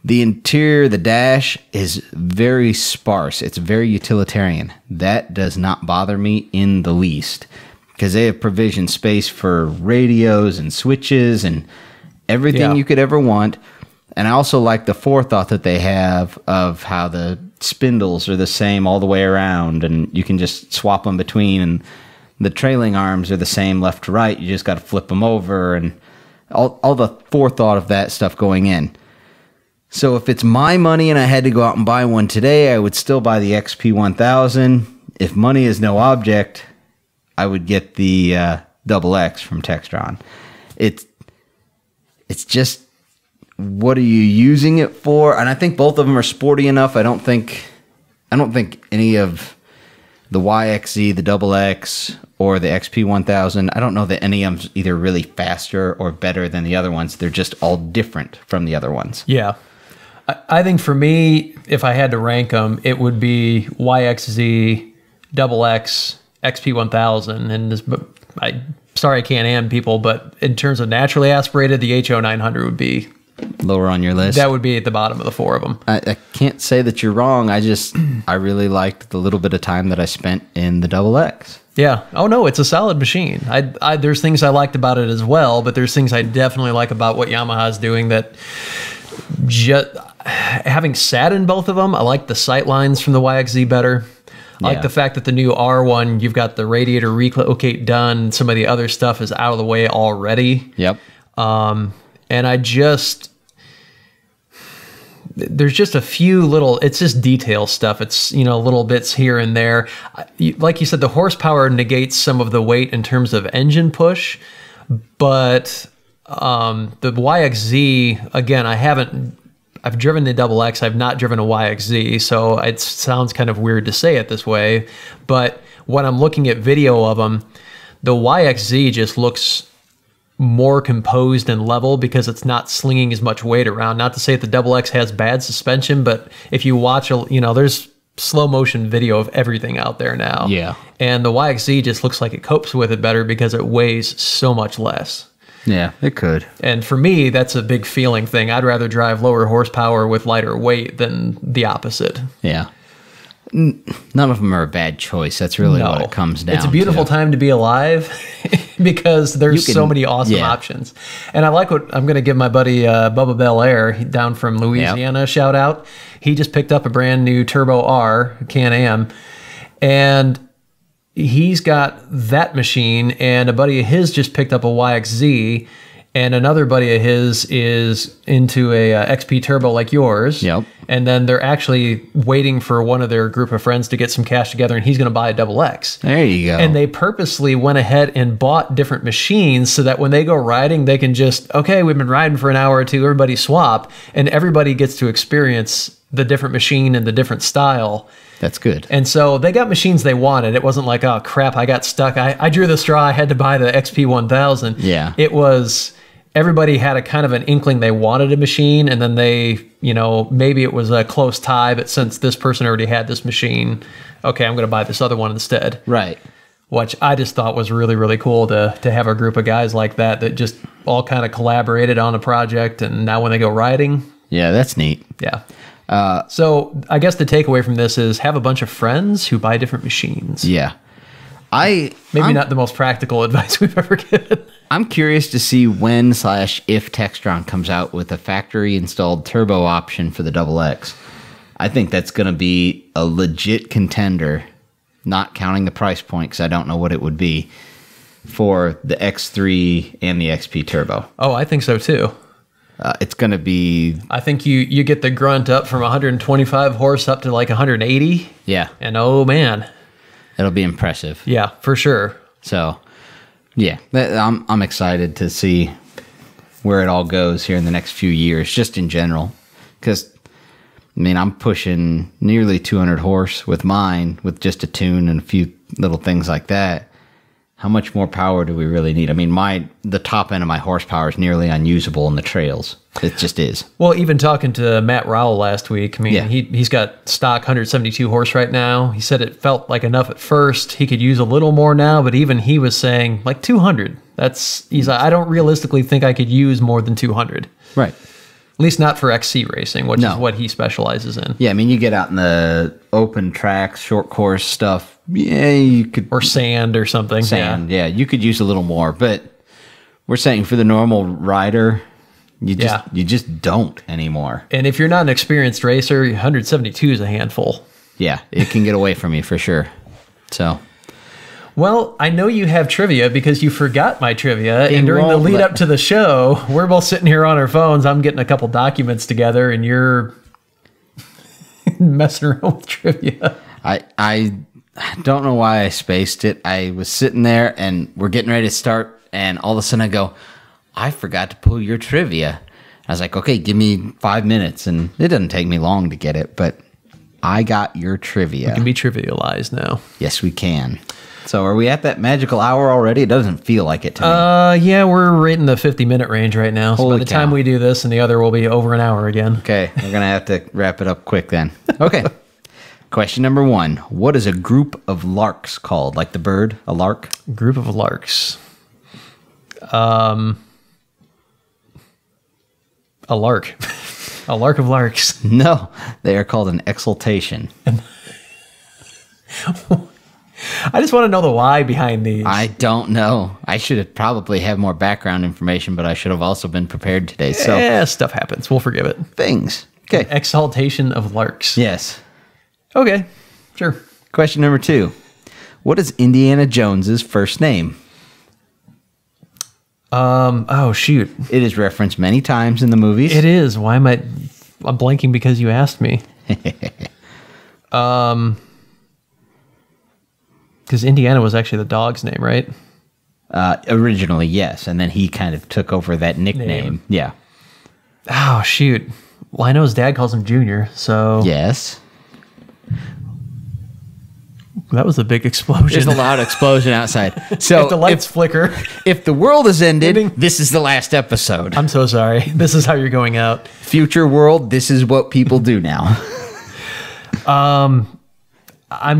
The interior, the dash, is very sparse. It's very utilitarian. That does not bother me in the least because they have provisioned space for radios and switches and everything you could ever want. And I also like the forethought that they have of how the spindles are the same all the way around and you can just swap them between, and the trailing arms are the same left to right. You just got to flip them over, and all the forethought of that stuff going in. So if it's my money and I had to go out and buy one today, I would still buy the XP1000. If money is no object, I would get the XX from Textron. It's just, what are you using it for? And I think both of them are sporty enough. I don't think any of the YXZ, the XX, or the XP1000, I don't know that any of them's either really faster or better than the other ones. They're just all different from the other ones. Yeah. I think for me, if I had to rank them, it would be YXZ, XX, XP1000, and sorry I can't am people, but in terms of naturally aspirated, the HO900 would be lower on your list. That would be at the bottom of the four of them. I can't say that you're wrong. I really liked the little bit of time that I spent in the XX. Yeah. Oh no, it's a solid machine. There's things I liked about it as well, but there's things I definitely like about what Yamaha's doing that having sat in both of them, I like the sight lines from the YXZ better. I like the fact that the new R1, you've got the radiator relocate done. Some of the other stuff is out of the way already. Yep. And there's just a few little, it's just detail stuff. It's, little bits here and there. Like you said, the horsepower negates some of the weight in terms of engine push, but the YXZ, again, I've driven the XX, I've not driven a YXZ, so it sounds kind of weird to say it this way, but when I'm looking at video of them, the YXZ just looks more composed and level because it's not slinging as much weight around. Not to say that the XX has bad suspension, but if you watch, there's slow motion video of everything out there now. Yeah. And the YXZ just looks like it copes with it better because it weighs so much less. Yeah, it could. And for me, that's a big feeling thing. I'd rather drive lower horsepower with lighter weight than the opposite. Yeah. none of them are a bad choice. That's really what it comes down to. It's a beautiful time to be alive because there's so many awesome options. And I like what I'm going to give my buddy Bubba Belair down from Louisiana a shout out. He just picked up a brand new Turbo R Can-Am, and he's got that machine, and a buddy of his just picked up a YXZ, and another buddy of his is into a XP Turbo like yours. Yep. And then they're actually waiting for one of their group of friends to get some cash together, and he's going to buy a double X. There you go. And they purposely went ahead and bought different machines so that when they go riding, they can just, okay, we've been riding for an hour or two, everybody swap, and everybody gets to experience the different machine and the different style. That's good. And so they got machines they wanted. It wasn't like, oh, crap, I got stuck. I drew the straw. I had to buy the XP 1000. Yeah. It was... Everybody had a kind of an inkling they wanted a machine, and then they, maybe it was a close tie, but since this person already had this machine, okay, I'm going to buy this other one instead. Right. Which I just thought was really, really cool to have a group of guys like that just all kind of collaborated on a project, and now when they go riding. Yeah, that's neat. Yeah. So I guess the takeaway from this is have a bunch of friends who buy different machines. Yeah. Maybe not the most practical advice we've ever given. I'm curious to see when/if Textron comes out with a factory installed turbo option for the Double X. I think that's going to be a legit contender, not counting the price point because I don't know what it would be, for the X3 and the XP Turbo. Oh, I think so too. It's going to be... I think you get the grunt up from 125 horse up to like 180. Yeah. And oh man. It'll be impressive. Yeah, for sure. So, yeah, I'm excited to see where it all goes here in the next few years, just in general. Because, I'm pushing nearly 200 horse with mine, with just a tune and a few little things like that. How much more power do we really need? The top end of my horsepower is nearly unusable in the trails. It just is. Well, even talking to Matt Rowell last week, he's got stock 172 horse right now. He said it felt like enough at first. He could use a little more now, but even he was saying like 200. He's like, I don't realistically think I could use more than 200. Right. At least not for XC racing, which is what he specializes in. Yeah, you get out in the open tracks, short course stuff. Yeah, you could... Or sand or something. Sand, yeah. You could use a little more. But we're saying for the normal rider, you just don't anymore. And if you're not an experienced racer, 172 is a handful. Yeah, it can get away from you for sure. So... Well, I know you have trivia because you forgot my trivia. And during the lead up to the show, we're both sitting here on our phones. I'm getting a couple documents together, and you're messing around with trivia. I don't know why I spaced it. I was sitting there, and we're getting ready to start, and all of a sudden I go, I forgot to pull your trivia. I was like, okay, give me 5 minutes, and it doesn't take me long to get it, but I got your trivia. We can be trivialized now. Yes, we can. So are we at that magical hour already? It doesn't feel like it to me. Yeah, we're right in the 50-minute range right now. So by the time we do this and the other will be over an hour again. Okay, we're going to have to wrap it up quick then. Okay. Question number 1. What is a group of larks called? Like the bird, a lark? Group of larks. A lark. A lark of larks. No, they are called an exultation. I just want to know the why behind these. I don't know. I should have probably had more background information, but I should have also been prepared today. So yeah, stuff happens. We'll forgive it. Things. Okay. Exaltation of larks. Yes. Okay. Sure. Question number 2. What is Indiana Jones's first name? Oh, shoot. It is referenced many times in the movies. It is. Why am I'm blanking because you asked me. Because Indiana was actually the dog's name, right? Originally, yes. And then he kind of took over that nickname. Yeah. Oh, shoot. Well, I know his dad calls him Junior, so... Yes. That was a big explosion. There's a loud explosion outside. So if the lights flicker... If the world has ended, this is the last episode. I'm so sorry. This is how you're going out. Future world, this is what people do now. I'm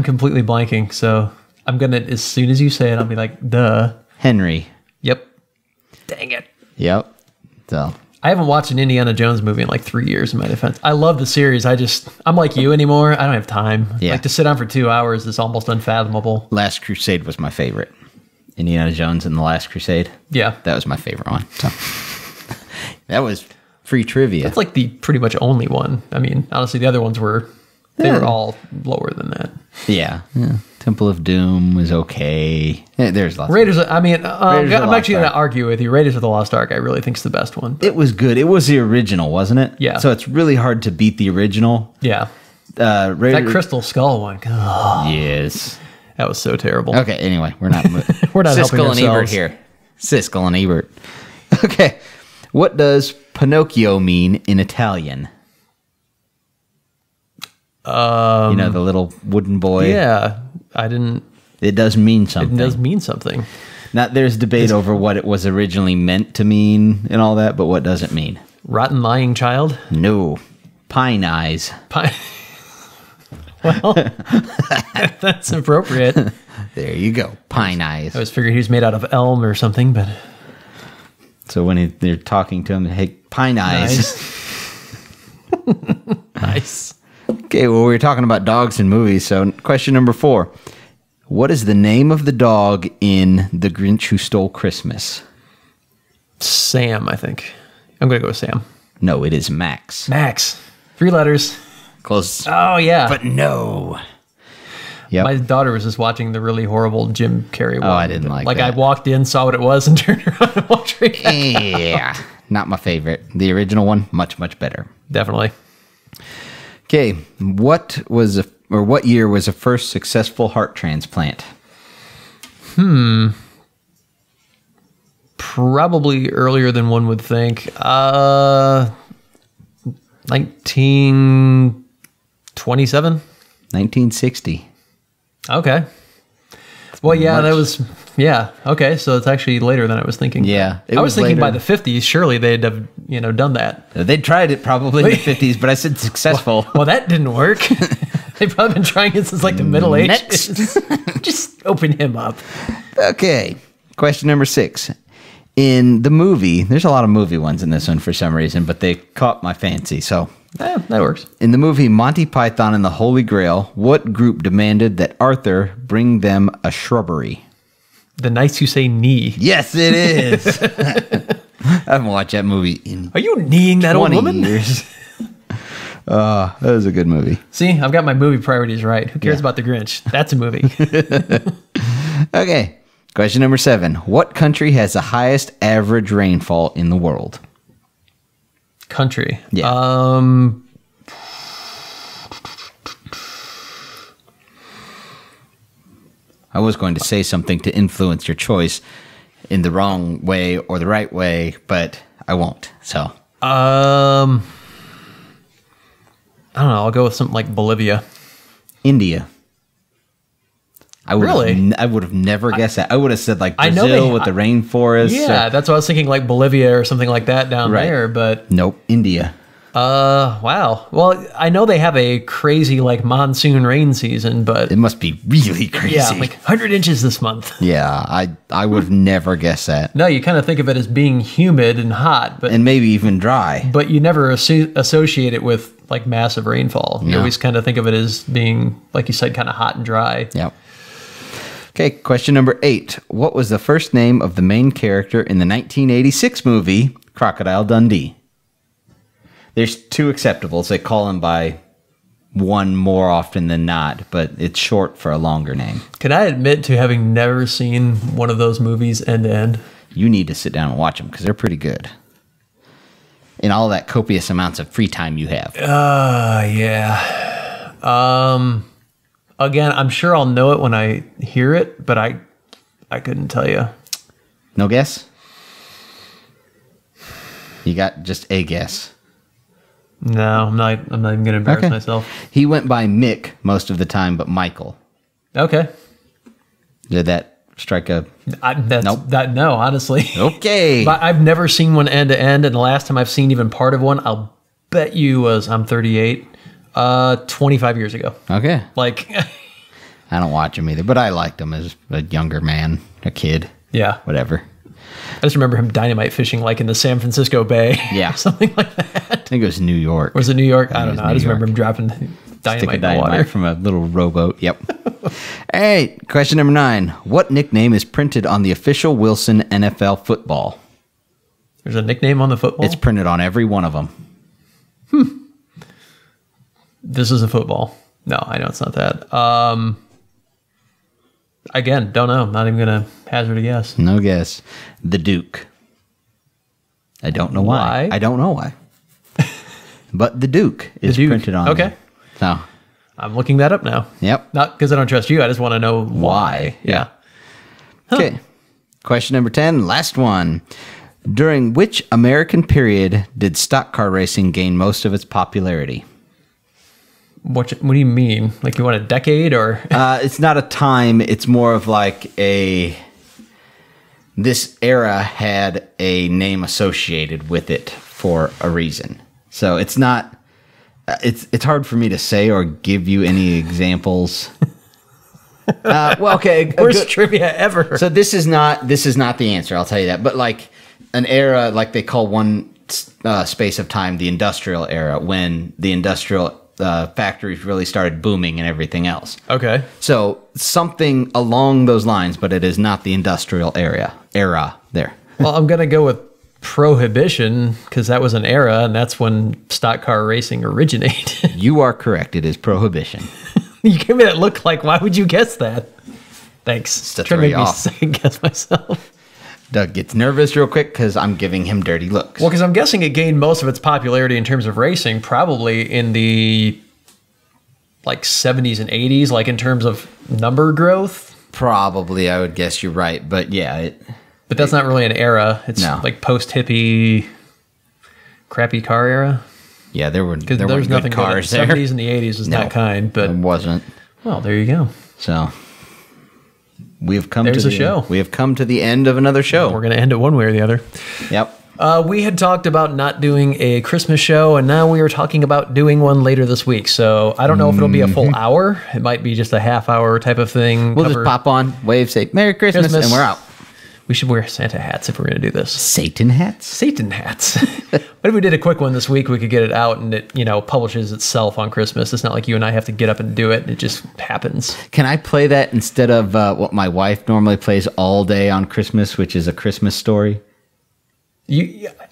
completely blanking, so... I'm going to, as soon as you say it, I'll be like, duh. Henry. Yep. Dang it. Yep. So I haven't watched an Indiana Jones movie in like 3 years in my defense. I love the series. I'm like you anymore. I don't have time. Yeah. Like to sit down for 2 hours is almost unfathomable. Last Crusade was my favorite. Indiana Jones and the Last Crusade. Yeah. That was my favorite one. So that was free trivia. That's like the pretty much only one. I mean, honestly, the other ones were all lower than that. Yeah. Temple of Doom was okay. There's lots. Raiders. I mean, I'm actually going to Ark. argue with you. Raiders of the Lost Ark, I really think is the best one. It was good. It was the original, wasn't it? Yeah. So it's really hard to beat the original. Yeah. That Crystal Skull one. God, Yes. that was so terrible. Okay. Anyway, we're not. We're not helping Siskel and Ebert ourselves here. Siskel and Ebert. Okay. What does Pinocchio mean in Italian? The little wooden boy. Yeah, I didn't. It does mean something. It does mean something. Now, there's debate over what it was originally meant to mean and all that, but what does it mean? Rotten lying child. No. Pine eyes. Well, that's appropriate. There you go. Pine eyes. I was figuring he was made out of elm or something, but So when they're talking to him, hey, pine eyes. Nice. Okay, well, we were talking about dogs in movies, so question number 4. What is the name of the dog in The Grinch Who Stole Christmas? Sam, I think. I'm going to go with Sam. No, it is Max. Max. 3 letters. Close. Oh, yeah. But no. Yep. My daughter was just watching the really horrible Jim Carrey one. Oh, I didn't like that. I walked in, saw what it was, and turned around and watched it. Yeah. Not my favorite. The original one, much, much better. Definitely. Okay, what year was the first successful heart transplant? Probably earlier than one would think. 1927? 1960. Okay. Well, yeah, that was... Yeah, okay, so it's actually later than I was thinking. Yeah. I was thinking by later. the 50s, surely they'd have, done that. They tried it probably in the 50s, but I said successful. Well, that didn't work. They've probably been trying it since like the Middle Next. Ages. Just open him up. Okay, question number 6. In the movie, there's a lot of movie ones in this one for some reason, but they caught my fancy, so... That works. In the movie Monty Python and the Holy Grail, what group demanded that Arthur bring them a shrubbery? The Knights Who Say Knee. Yes, it is. I haven't watched that movie in Are you kneeing that old 20 woman? years. That was a good movie. See, I've got my movie priorities right. Who cares about The Grinch? That's a movie. Okay, question number 7. What country has the highest average rainfall in the world? Country. Yeah. I was going to say something to influence your choice in the wrong way or the right way, but I won't. So, I don't know. I'll go with something like Bolivia. India. I would Really? I would have never guessed that. I would have said like I know Brazil they- with the rainforest. Yeah, that's what I was thinking, like Bolivia or something like that down Right. there. But Nope, India. wow. Well, I know they have a crazy like monsoon rain season, but It must be really crazy. yeah, like 100 inches this month. Yeah, I would have never guessed that. No, you kind of think of it as being humid and hot, but And maybe even dry. but you never associate it with like massive rainfall. You No. always kind of think of it as being, like you said, kind of hot and dry. Yep. Okay, question number 8. What was the first name of the main character in the 1986 movie Crocodile Dundee? There's 2 acceptables. They call him by one more often than not, but it's short for a longer name. Can I admit to having never seen one of those movies end to end? You need to sit down and watch them because they're pretty good. In all that copious amounts of free time you have. Yeah. Again, I'm sure I'll know it when I hear it, but I couldn't tell you. No guess? You got just a guess. No, I'm not even going to embarrass Okay. myself. He went by Mick most of the time, but Michael. Okay. Did that strike a... Nope. No, honestly. Okay. But I've never seen one end to end, and the last time I've seen even part of one, I'll bet you was, I'm 38, 25 years ago. Okay. Like, I don't watch him either, but I liked him as a younger man, a kid, yeah. whatever. I just remember him dynamite fishing like in the San Francisco Bay. Yeah. Something like that. I think it was New York. Or was it New York? I don't know. I just York. remember him dropping Stick of dynamite in the water. from a little rowboat. Yep. All right. Question number 9. What nickname is printed on the official Wilson NFL football? There's a nickname on the football? It's printed on every one of them. This is a football. No, I know it's not that. Again, don't know. Not even going to hazard a guess. No guess. The Duke. I don't know why. I don't know why. But the Duke is printed on. Okay. So I'm looking that up now. Yep. Not because I don't trust you. I just want to know why. Yeah. Okay. Question number 10. Last one. During which American period did stock car racing gain most of its popularity? What do you mean? Like you want a decade or? It's not a time. It's more of like this era had a name associated with it for a reason. So it's not. It's hard for me to say or give you any examples. Well, okay. Worst trivia ever. So this is not the answer. I'll tell you that. But like an era, like they call one space of time the industrial era, when the industrial factories really started booming and everything else. Okay. So something along those lines, but it is not the industrial era there. Well, I'm going to go with Prohibition because that was an era and that's when stock car racing originated. You are correct. It is Prohibition. You gave me that look like, why would you guess that? Thanks. Just to Trying throw to you make me off. second guess myself. Doug gets nervous real quick because I'm giving him dirty looks. Well, because I'm guessing it gained most of its popularity in terms of racing probably in the like 70s and 80s, like in terms of number growth. Probably, I would guess you're right. But yeah. But that's not really an era. It's like post-hippie, crappy car era. Yeah, there weren't There's good nothing cars good. there. 70s and the 80s was that kind. But it wasn't. Well, there you go. So we have come There's to a show. We have come to the end of another show. We're going to end it one way or the other. Yep. We had talked about not doing a Christmas show, and now we are talking about doing one later this week. So I don't know if it'll be a full hour. It might be just a half hour type of thing. We'll just pop on, wave, say Merry Christmas, and we're out. We should wear Santa hats if we're going to do this. Satan hats? Satan hats. What if we did a quick one this week? We could get it out and it, publishes itself on Christmas. It's not like you and I have to get up and do it. It just happens. Can I play that instead of what my wife normally plays all day on Christmas, which is A Christmas Story?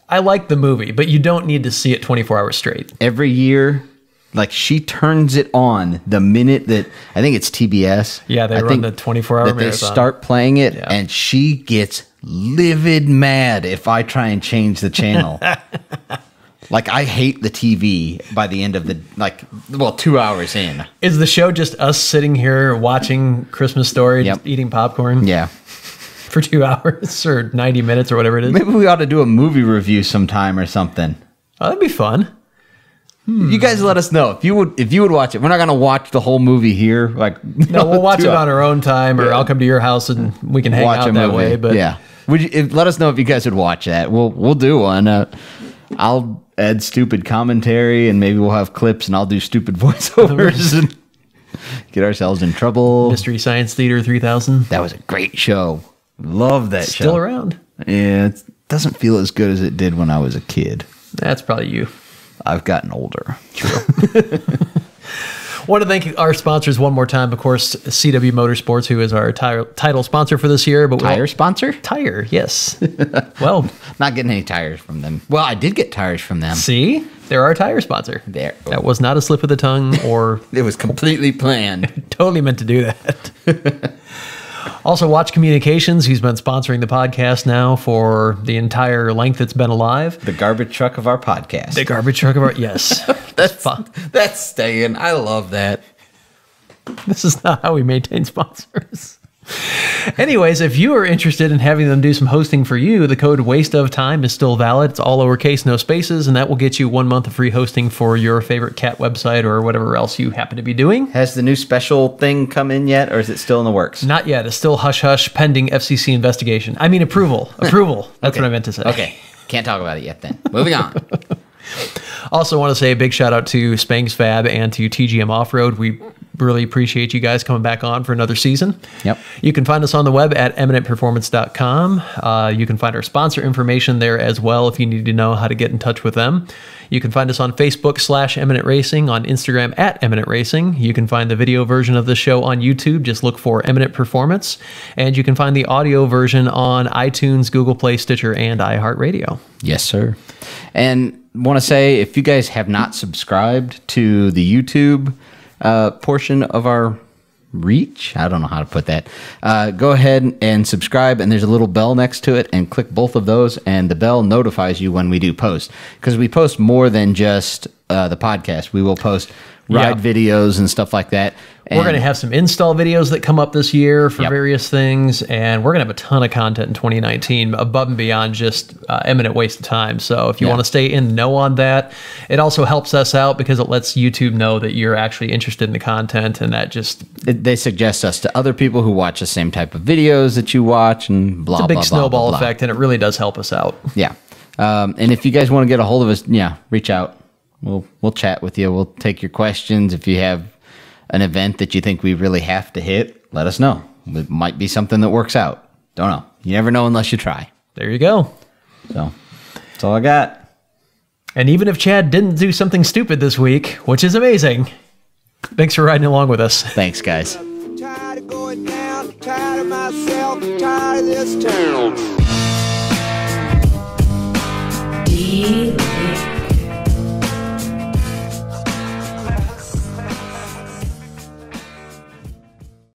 I like the movie, but you don't need to see it 24 hours straight. Every year, like she turns it on the minute that, I think it's TBS. Yeah, they run the 24-hour marathon. They start playing it, and she gets livid mad if I try and change the channel. Like, I hate the TV by the end of 2 hours in. Is the show just us sitting here watching Christmas Story, just eating popcorn? Yeah. For 2 hours or 90 minutes or whatever it is? Maybe we ought to do a movie review sometime or something. Oh, that'd be fun. You guys let us know if you would watch it. We're not going to watch the whole movie here. No, we'll watch it on our own time, or I'll come to your house and we can hang out that way. But yeah, let us know if you guys would watch that. We'll do one. I'll add stupid commentary, and maybe we'll have clips, and I'll do stupid voiceovers and get ourselves in trouble. Mystery Science Theater 3000. That was a great show. Love that show. Still around. Yeah, it doesn't feel as good as it did when I was a kid. That's probably you. I've gotten older. True. Want to thank our sponsors one more time. Of course, CW Motorsports, who is our title sponsor for this year. But Tire sponsor? Tire, yes. Well, not getting any tires from them. Well, I did get tires from them. See? They're our tire sponsor. There. That was not a slip of the tongue or... It was completely planned. Totally meant to do that. Also, Watch Communications, who's been sponsoring the podcast now for the entire length it's been alive. The garbage truck of our podcast. The garbage truck of our... Yes. That's fun. That's staying. I love that. This is not how we maintain sponsors. Anyways, if you are interested in having them do some hosting for you, the code Waste of Time is still valid. It's all lowercase, no spaces, and that will get you 1 month of free hosting for your favorite cat website or whatever else you happen to be doing. Has the new special thing come in yet, or is it still in the works? Not yet. It's still hush-hush pending FCC investigation. I mean approval. Approval. That's what I meant to say. Okay. Can't talk about it yet then. Moving on. Also want to say a big shout out to Spangs Fab and to TGM Off-Road. We really appreciate you guys coming back on for another season. Yep. You can find us on the web at eminentperformance.com. You can find our sponsor information there as well if you need to know how to get in touch with them. You can find us on Facebook /Eminent Racing, on Instagram at Eminent Racing. You can find the video version of the show on YouTube. Just look for Eminent Performance. And you can find the audio version on iTunes, Google Play, Stitcher, and iHeartRadio. Yes, sir. And want to say, if you guys have not subscribed to the YouTube portion of our reach, I don't know how to put that, go ahead and subscribe, and there's a little bell next to it, and click both of those, and the bell notifies you when we do post, because we post more than just the podcast. We will post ride videos and stuff like that. And we're going to have some install videos that come up this year for Yep. various things, and we're going to have a ton of content in 2019 above and beyond just Eminent Waste of Time. So if you want to stay in the know on that, it also helps us out because it lets YouTube know that you're actually interested in the content, and that just... they suggest us to other people who watch the same type of videos that you watch, and blah, blah, it's a big blah, snowball blah, blah. effect, and it really does help us out. Yeah. And if you guys want to get a hold of us, reach out. We'll chat with you. We'll take your questions. If you have an event that you think we really have to hit, let us know. It might be something that works out. Don't know. You never know unless you try. There you go. So that's all I got. And even if Chad didn't do something stupid this week, which is amazing, thanks for riding along with us. Thanks, guys. I'm tired of going down, I'm tired of myself, I'm tired of this town. Deep